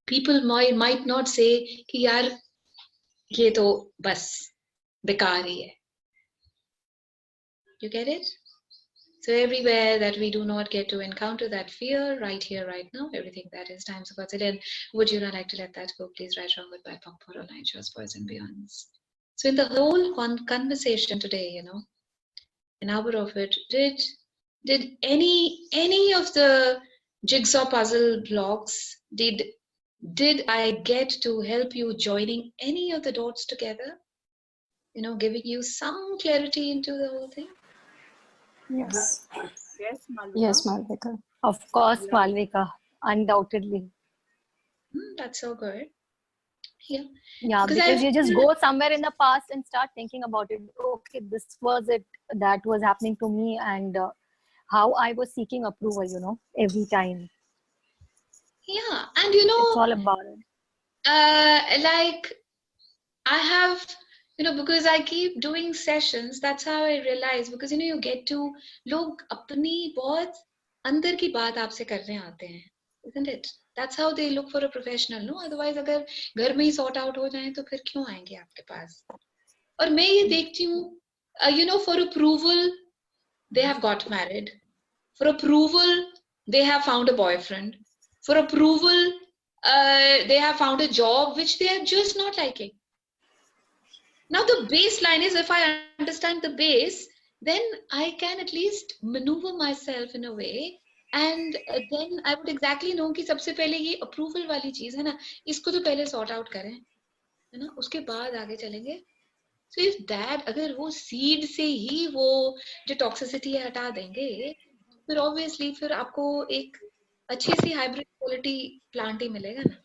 People might not say कि यार ये तो बस बेकार ही है. You get it? So everywhere that we do not get to encounter that fear, right here, right now, everything that is time supports it. And would you not like to let that go? Please write wrong with BIPOC for online shows, boys and beyonds. So in the whole conversation today, an hour of it, did any of the jigsaw puzzle blocks, did I get to help you joining any of the dots together? Giving you some clarity into the whole thing? Yes. Yes, Malvika. Yes, Malvika. Of course, Malvika, undoubtedly. That's so good. Yeah, Yeah, because because I you just feel, go somewhere in the past and start thinking about it. Okay, this was it that was happening to me, and how I was seeking approval, every time. yeah, and It's all about it. like I have, because I keep doing sessions, that's how I realize, because you get to, लोग अपनी बहुत अंदर की बात आपसे करने आते हैं, isn't it? That's how they look for a professional, no? Otherwise अगर घर में ही sort out हो जाए तो फिर क्यों आएंगे आपके पास? और मैं ये देखती हूँ, for approval they have got married, for approval they have found a boyfriend, for approval they have found a job which they are just not liking. Now the baseline is, if I understand the base, then I can at least maneuver myself in a way, and then I would exactly know कि सबसे पहले ये approval वाली चीज है ना, इसको तो पहले sort out करें, है ना, उसके बाद आगे चलेंगे. So if that, अगर वो seed से ही वो जो toxicity है हटा देंगे, फिर obviously फिर आपको एक अच्छी सी hybrid quality plant ही मिलेगा ना,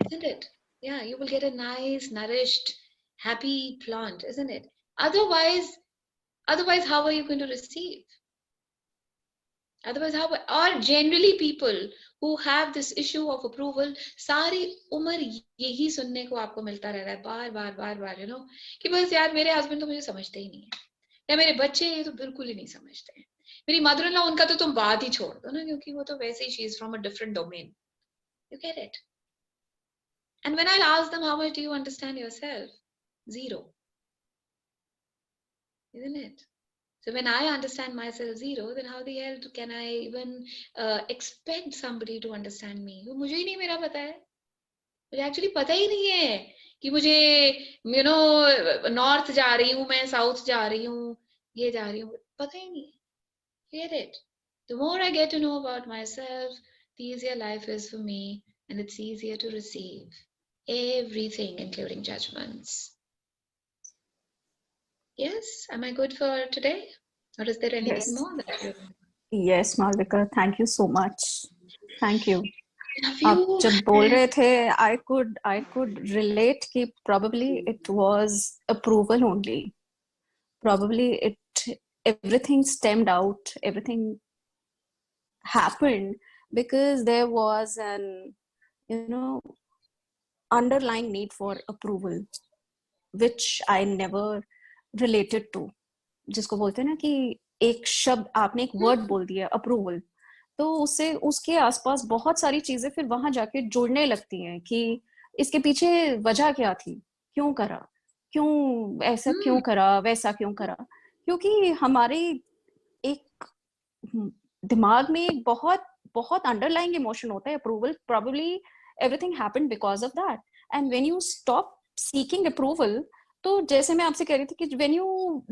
isn't it? Yeah, you will get a nice, nourished, happy plant, isn't it? Otherwise, how are you going to receive? Otherwise, or generally people who have this issue of approval, सारी उम्र यही सुनने को आपको मिलता रहता है, बार, कि बस यार मेरे हस्बैंड तो मुझे समझते ही नहीं है, या मेरे बच्चे ये तो बिल्कुल ही नहीं समझते हैं, मेरी मदर इन लॉ, उनका तो तुम बात ही छोड़ दो ना, क्योंकि वो तो वैसे ही, she is from a different domain. You get it? And when I'll ask them, how much do you understand yourself? 0. Isn't it? So when I understand myself 0, then how the hell can I even expect somebody to understand me? वो मुझे ही नहीं मेरा पता है, मुझे actually पता ही नहीं है कि मुझे नॉर्थ जा रही हूँ मैं, साउथ जा रही हूँ, ये जा रही हूँ, पता ही नहीं है. Get it? The more I get to know about myself, the easier life is for me, and it's easier to receive everything, including judgments. Yes, am I good for today? Or is there anything Yes. more that you Yes, Malvika, thank you so much. Thank you. have? आप जब बोल रहे थे, I could relate कि probably it was approval only. Probably everything stemmed out, everything happened because there was an underlying need for approval, which I never related to. जिसको बोलते हैं ना कि एक शब्द, आपने एक वर्ड बोल दिया अप्रूवल, तो उससे उसके आसपास बहुत सारी चीजें फिर वहां जाके जुड़ने लगती हैं कि इसके पीछे वजह क्या थी, क्यों करा, क्यों ऐसा क्यों करा, वैसा क्यों करा, क्योंकि हमारे एक दिमाग में एक बहुत बहुत अंडरलाइंग इमोशन होता है approval. Probably everything happened because of that. And when you stop seeking approval, तो जैसे मैं आपसे कह रही थी कि when you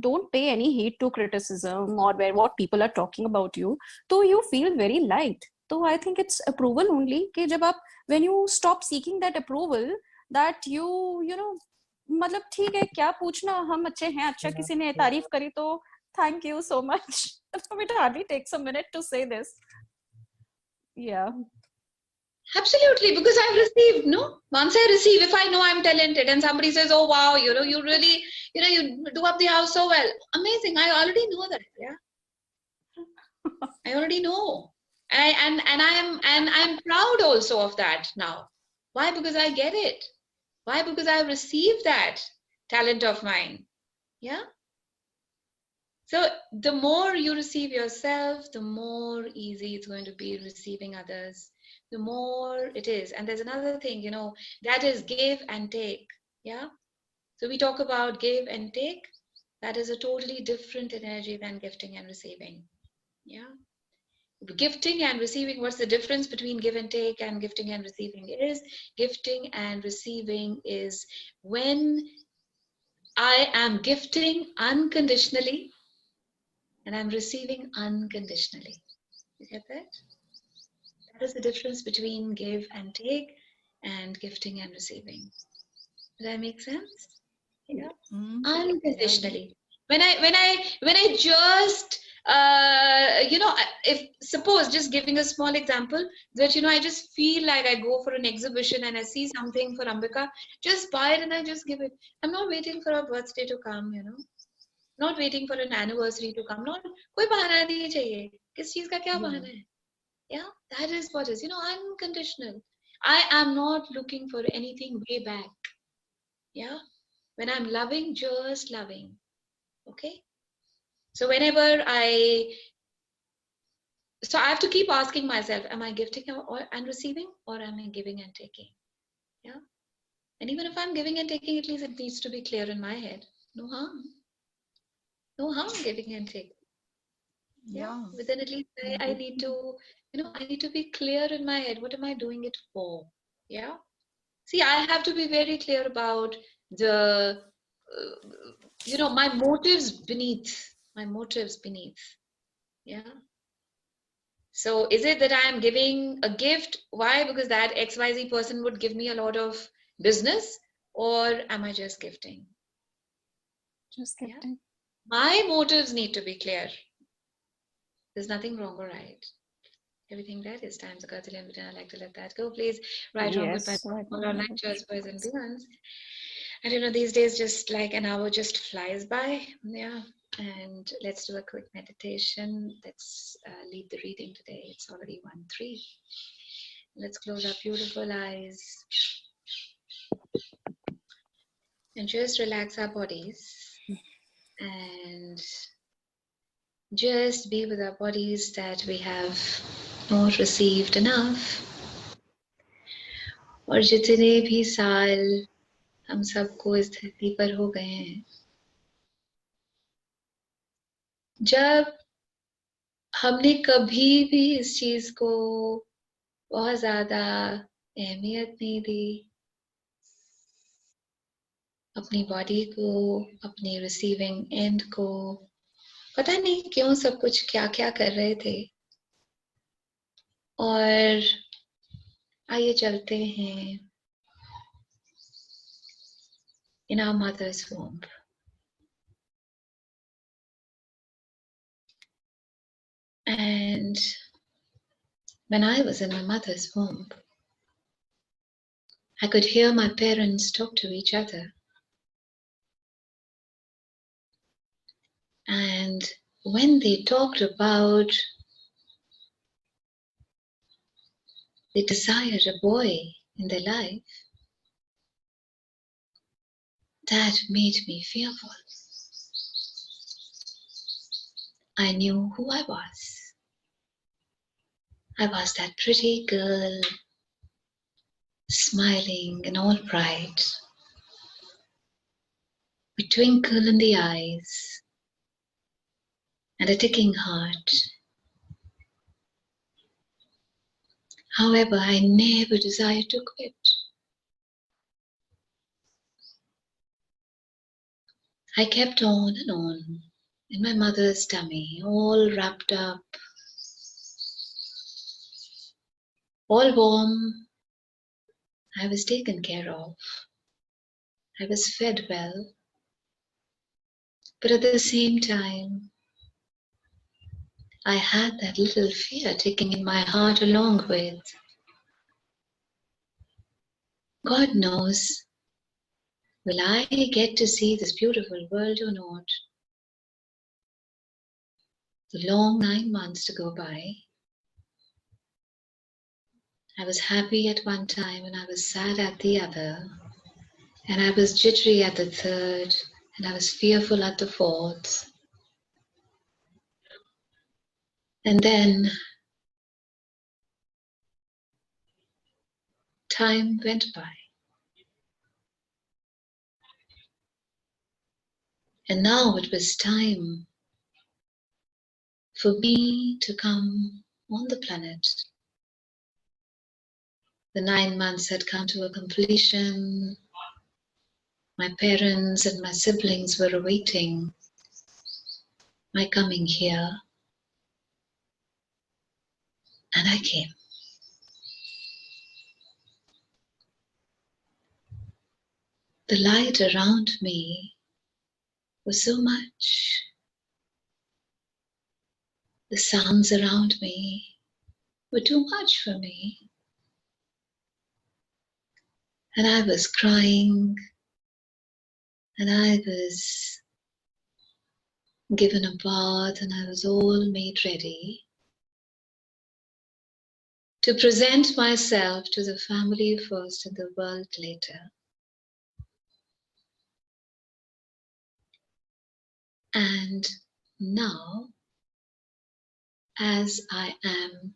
don't pay any heed to criticism or what people are talking about you, तो you feel very light. तो I think it's approval only कि जब आप when you stop seeking that approval, that you know, मतलब ठीक है, क्या पूछना, हम अच्छे हैं, अच्छा किसी ने तारीफ करी तो thank you so much. It hardly takes a minute to say this. Yeah. Absolutely, because I've received, no? Once I receive, if I know I'm talented and somebody says, oh wow, you really, you do up the house so well. Amazing. I already know that, yeah. I already know. And I'm proud also of that now. Why? Because I get it. Why? Because I've received that talent of mine. Yeah. So the more you receive yourself, the more easy it's going to be receiving others. The more it is. And there's another thing, that is give and take. Yeah. So we talk about give and take. That is a totally different energy than gifting and receiving. Yeah. Gifting and receiving, what's the difference between give and take and gifting and receiving? Gifting and receiving is when I am gifting unconditionally and I'm receiving unconditionally. You get that? That is the difference between give and take and gifting and receiving. Does that make sense? Yeah. Unconditionally. When I just if suppose, just giving a small example, that I just feel like I go for an exhibition and I see something for Ambika, just buy it and I just give it. I'm not waiting for a birthday to come, not waiting for an anniversary to come. Not कोई बहाना नहीं चाहिए. किस चीज का क्या बहाना है? Yeah, that is what is, unconditional. I am not looking for anything way back. Yeah, when I'm loving, just loving. Okay. So whenever so I have to keep asking myself, am I gifting and receiving, or am I giving and taking? Yeah. And even if I'm giving and taking, at least it needs to be clear in my head. No harm. No harm giving and taking. Yeah. But then at least I need to, I need to be clear in my head. What am I doing it for? Yeah. See, I have to be very clear about the, my motives beneath. My motives beneath. Yeah. So is it that I am giving a gift? Why? Because that XYZ person would give me a lot of business, or am I just gifting? Just gifting. Yeah. My motives need to be clear. There's nothing wrong or right. Everything right is times a Gazillion, but I like to let that go. Please write wrong with all our lectures, boys and beyonds. And these days just like an hour just flies by. Yeah. And let's do a quick meditation. Let's lead the reading today. It's already 1:03. Let's close our beautiful eyes and just relax our bodies and just be with our bodies that we have not received enough. और जितने भी साल हम सबको इस धरती पर हो गए हैं, जब हमने कभी भी इस चीज को बहुत ज्यादा अहमियत नहीं दी, अपनी बॉडी को, अपनी रिसीविंग एंड को, पता नहीं क्यों सब कुछ क्या क्या कर रहे थे. और आइए चलते हैं in our mother's womb. And when I was in my mother's womb, I could hear my parents talk to each other. And when they talked about they desired a boy in their life, that made me fearful. I knew who I was. I was that pretty girl, smiling and all bright, with a twinkle in the eyes and a ticking heart. However, I never desired to quit. I kept on and on in my mother's tummy, all wrapped up, all warm. I was taken care of. I was fed well. But at the same time, I had that little fear ticking in my heart along with, God knows, will I get to see this beautiful world or not? The long 9 months to go by. I was happy at one time and I was sad at the other. And I was jittery at the third and I was fearful at the fourth. And then time went by. And now it was time for me to come on the planet. The 9 months had come to a completion. My parents and my siblings were awaiting my coming here. And I came. The light around me was so much. The sounds around me were too much for me. And I was crying, and I was given a bath, and I was all made ready to present myself to the family first and the world later. And now, as I am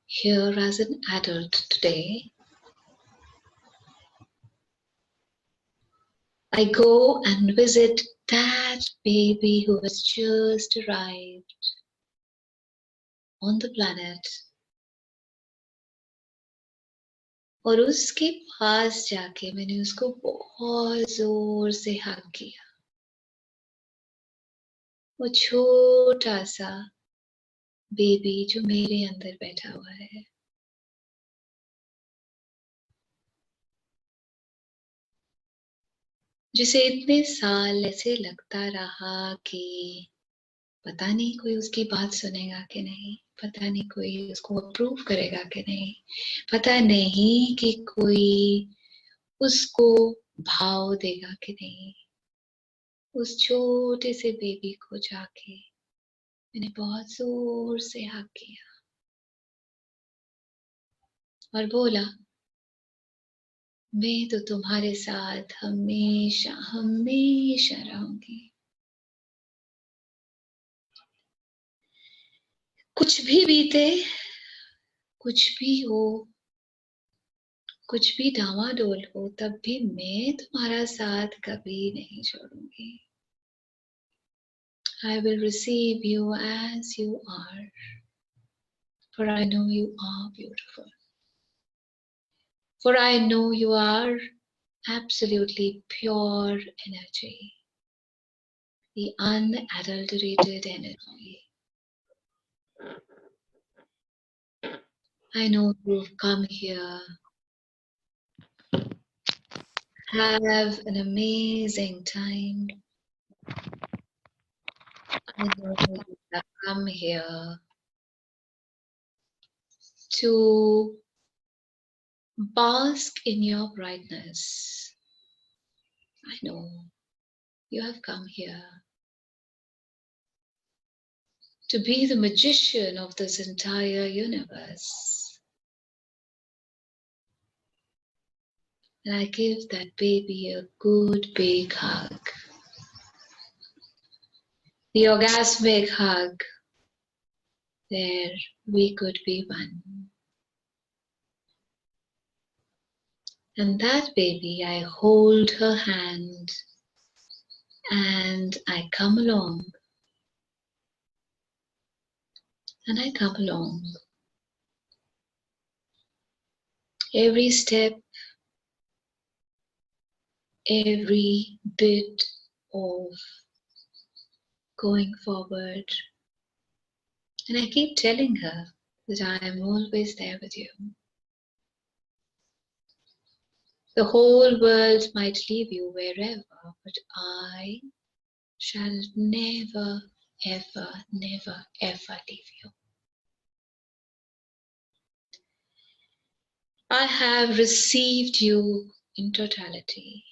here as an adult today, I go and visit that baby who has just arrived on the planet, और उसके पास जाके मैंने उसको बहुत जोर से हग किया. वो छोटा सा बेबी जो मेरे अंदर बैठा हुआ है. जिसे इतने साल ऐसे लगता रहा कि पता नहीं कोई उसकी बात सुनेगा कि नहीं, पता नहीं कोई उसको अप्रूव करेगा कि नहीं, पता नहीं कि कोई उसको भाव देगा कि नहीं. उस छोटे से बेबी को जाके मैंने बहुत जोर से हग किया और बोला, मैं तो तुम्हारे साथ हमेशा हमेशा रहूंगी. कुछ भी बीते, कुछ भी हो, कुछ भी डामाडोल हो, तब भी मैं तुम्हारा साथ कभी नहीं छोड़ूंगी. I will receive you as you are, for I know you are beautiful. For I know you are absolutely pure energy, the unadulterated energy. I know you've come here, have an amazing time. I know you have come here to bask in your brightness. I know you have come here to be the magician of this entire universe. And I give that baby a good big hug. The orgasmic hug where we could be one. And that baby, I hold her hand and I come along. And I come along. Every step, every bit of going forward. And I keep telling her that I am always there with you. The whole world might leave you wherever, but I shall never, ever, never, ever leave you. I have received you in totality.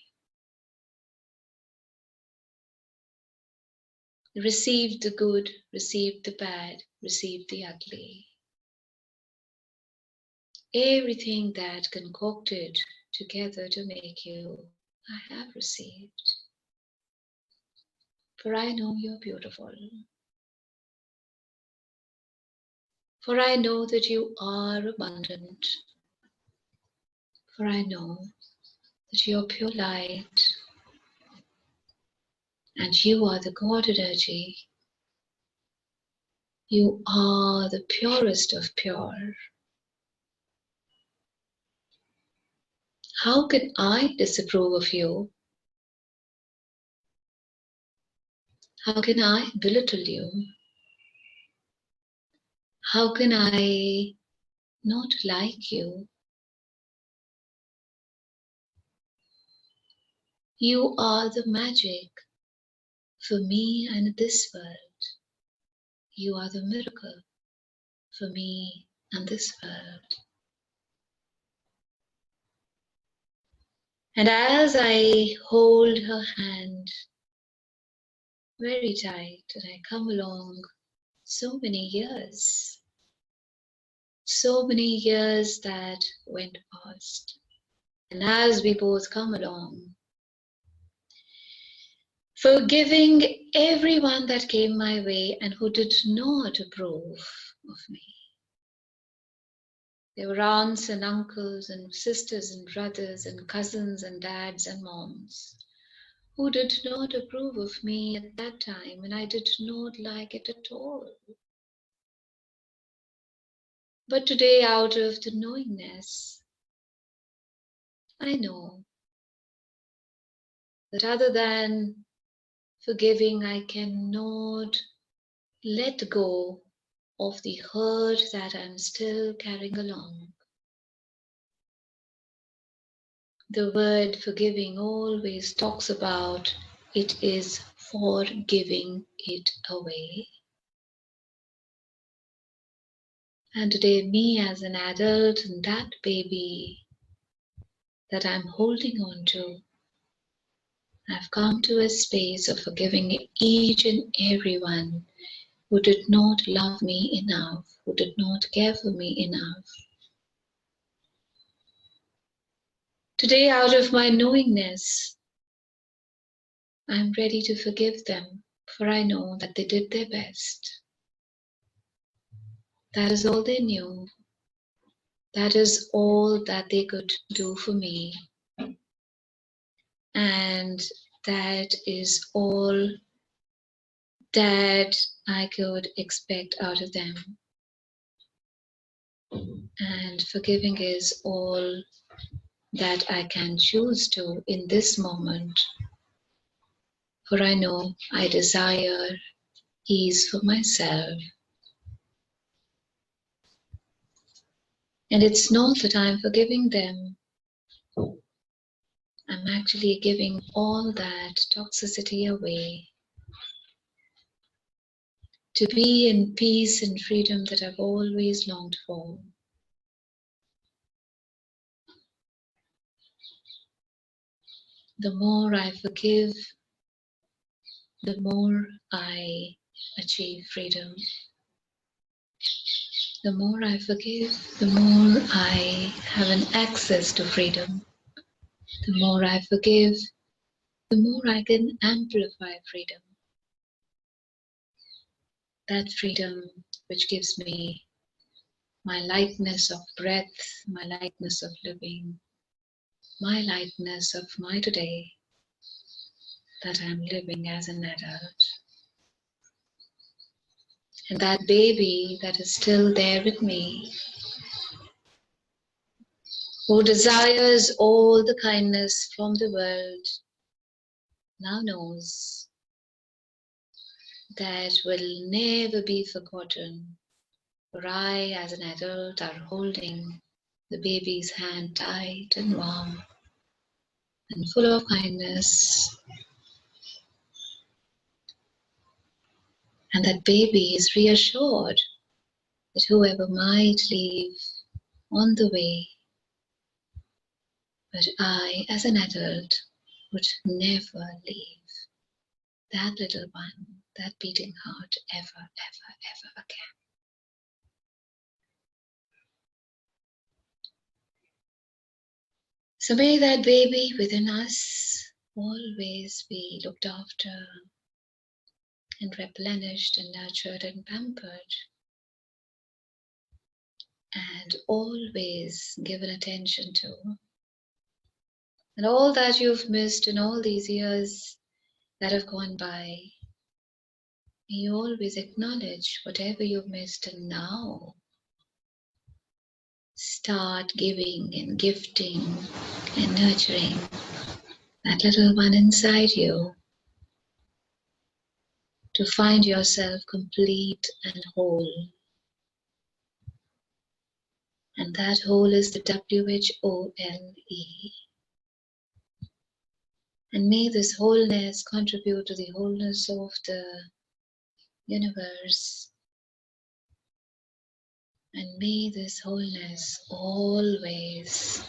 Received the good, received the bad, received the ugly. Everything that concocted together to make you, I have received. For I know you're beautiful. For I know that you are abundant. For I know that you're pure light. And you are the God energy. You are the purest of pure. How can I disapprove of you? How can I belittle you? How can I not like you? You are the magic for me and this world. You are the miracle for me and this world. And as I hold her hand very tight and I come along so many years that went past. And as we both come along, forgiving everyone that came my way and who did not approve of me. There were aunts and uncles and sisters and brothers and cousins and dads and moms who did not approve of me at that time, and I did not like it at all. But today, out of the knowingness, I know that other than forgiving, I cannot let go of the hurt that I'm still carrying along. The word forgiving always talks about it is for giving it away. And today, me as an adult and that baby that I'm holding on to, I've come to a space of forgiving each and everyone who did not love me enough, who did not care for me enough. Today, out of my knowingness, I'm ready to forgive them, for I know that they did their best. That is all they knew. That is all that they could do for me. And that is all that I could expect out of them. And forgiving is all that I can choose to in this moment. For I know I desire ease for myself. And it's not that I'm forgiving them. I'm actually giving all that toxicity away to be in peace and freedom that I've always longed for. The more I forgive, the more I achieve freedom. The more I forgive, the more I have an access to freedom. The more I forgive, the more I can amplify freedom. That freedom which gives me my lightness of breath, my lightness of living, my lightness of my today that I'm living as an adult. And that baby that is still there with me, who desires all the kindness from the world, now knows that will never be forgotten. For I, as an adult, are holding the baby's hand tight and warm and full of kindness. And that baby is reassured that whoever might leave on the way, but I, as an adult, would never leave that little one, that beating heart, ever, ever, ever again. So may that baby within us always be looked after and replenished and nurtured and pampered, and always given attention to. And all that you've missed in all these years that have gone by, may you always acknowledge whatever you've missed, and now start giving and gifting and nurturing that little one inside you to find yourself complete and whole. And that whole is the W-H-O-L-E. And may this wholeness contribute to the wholeness of the universe And may this wholeness always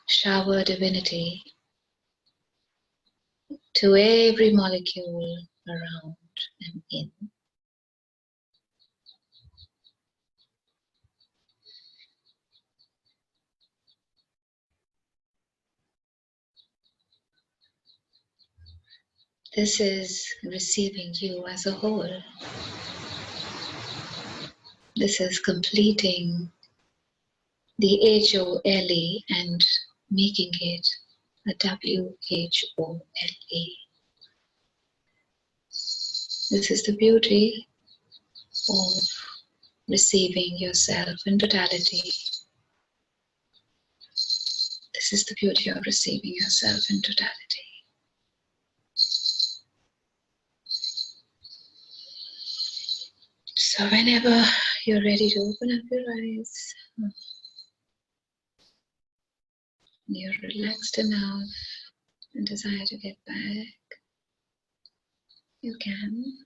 shower divinity to every molecule around and in. This is receiving you as a whole. This is completing the HOLE and making it a WHOLE. This is the beauty of receiving yourself in totality. This is the beauty of receiving yourself in totality. So whenever you're ready to open up your eyes, you're relaxed enough and desire to get back, you can.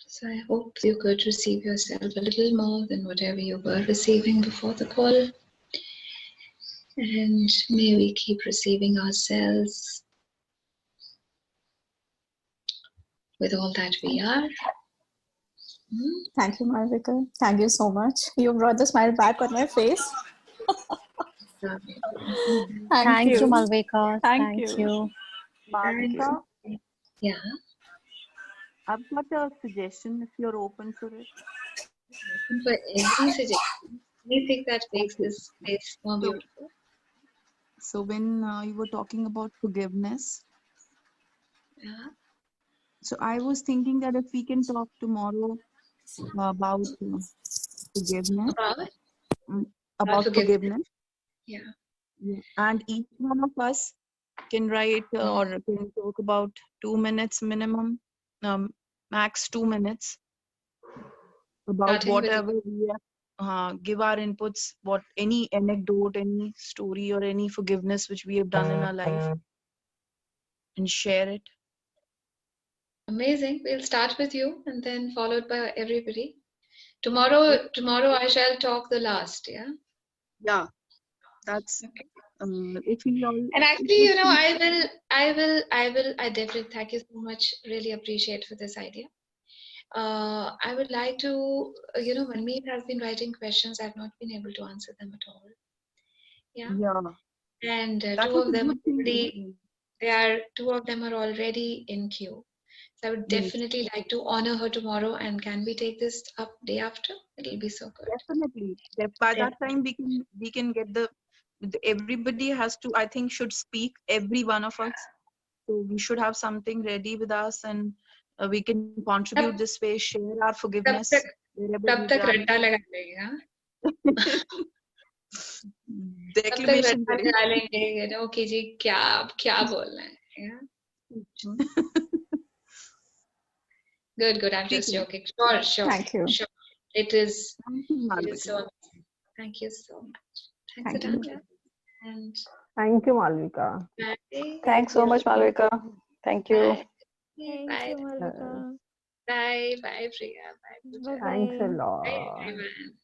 So I hope you could receive yourself a little more than whatever you were receiving before the call. And may we keep receiving ourselves with all that we are. Thank you, Malvika. Thank you so much. You brought the smile back on my face. Thank you, Malvika. Thank Thank you. you. Malvika, Yeah. I've got a suggestion if you're open for it. For every suggestion, anything that makes this place more beautiful. So when you were talking about forgiveness, Yeah. so I was thinking that if we can talk tomorrow about forgiveness, about forgiveness. Yeah. And each one of us can write or can talk about 2 minutes minimum, max 2 minutes, about Starting with whatever we have, give our inputs, what any anecdote, any story, or any forgiveness which we have done in our life, and share it. Amazing. We'll start with you and then followed by everybody. Tomorrow I shall talk the last, yeah? Yeah, that's Okay. if we all. And actually, you know, I definitely thank you so much. Really appreciate for this idea. I would like to, you know, Manmeet has been writing questions. I've not been able to answer them at all. Yeah. Yeah. And That two was of a them good thing. already, two of them are already in queue. So I would Yes. definitely like to honor her tomorrow. And can we take this up day after? It'll be so good. Definitely. By that time we can get everybody has to, I think, should speak, every one of us. So we should have something ready with us, and we can contribute this way, share our forgiveness. तब तक रट्टा लगा लेंगे, हाँ? Declamation. तब तक रट्टा लगा लेंगे, you know, कि जी क्या बोलना है, yeah? Good. I'm just joking. Sure. Thank you. Sure. It is so Malvika. amazing. Thank you so much. Thanks, Thank you. Adanya. And Thank you, Malvika. bye. Thanks so much, Malvika. Thank you. Bye. Thank Bye. you, Malvika. Bye, Priya. Bye, Pooja. Thanks a lot. Bye, everyone.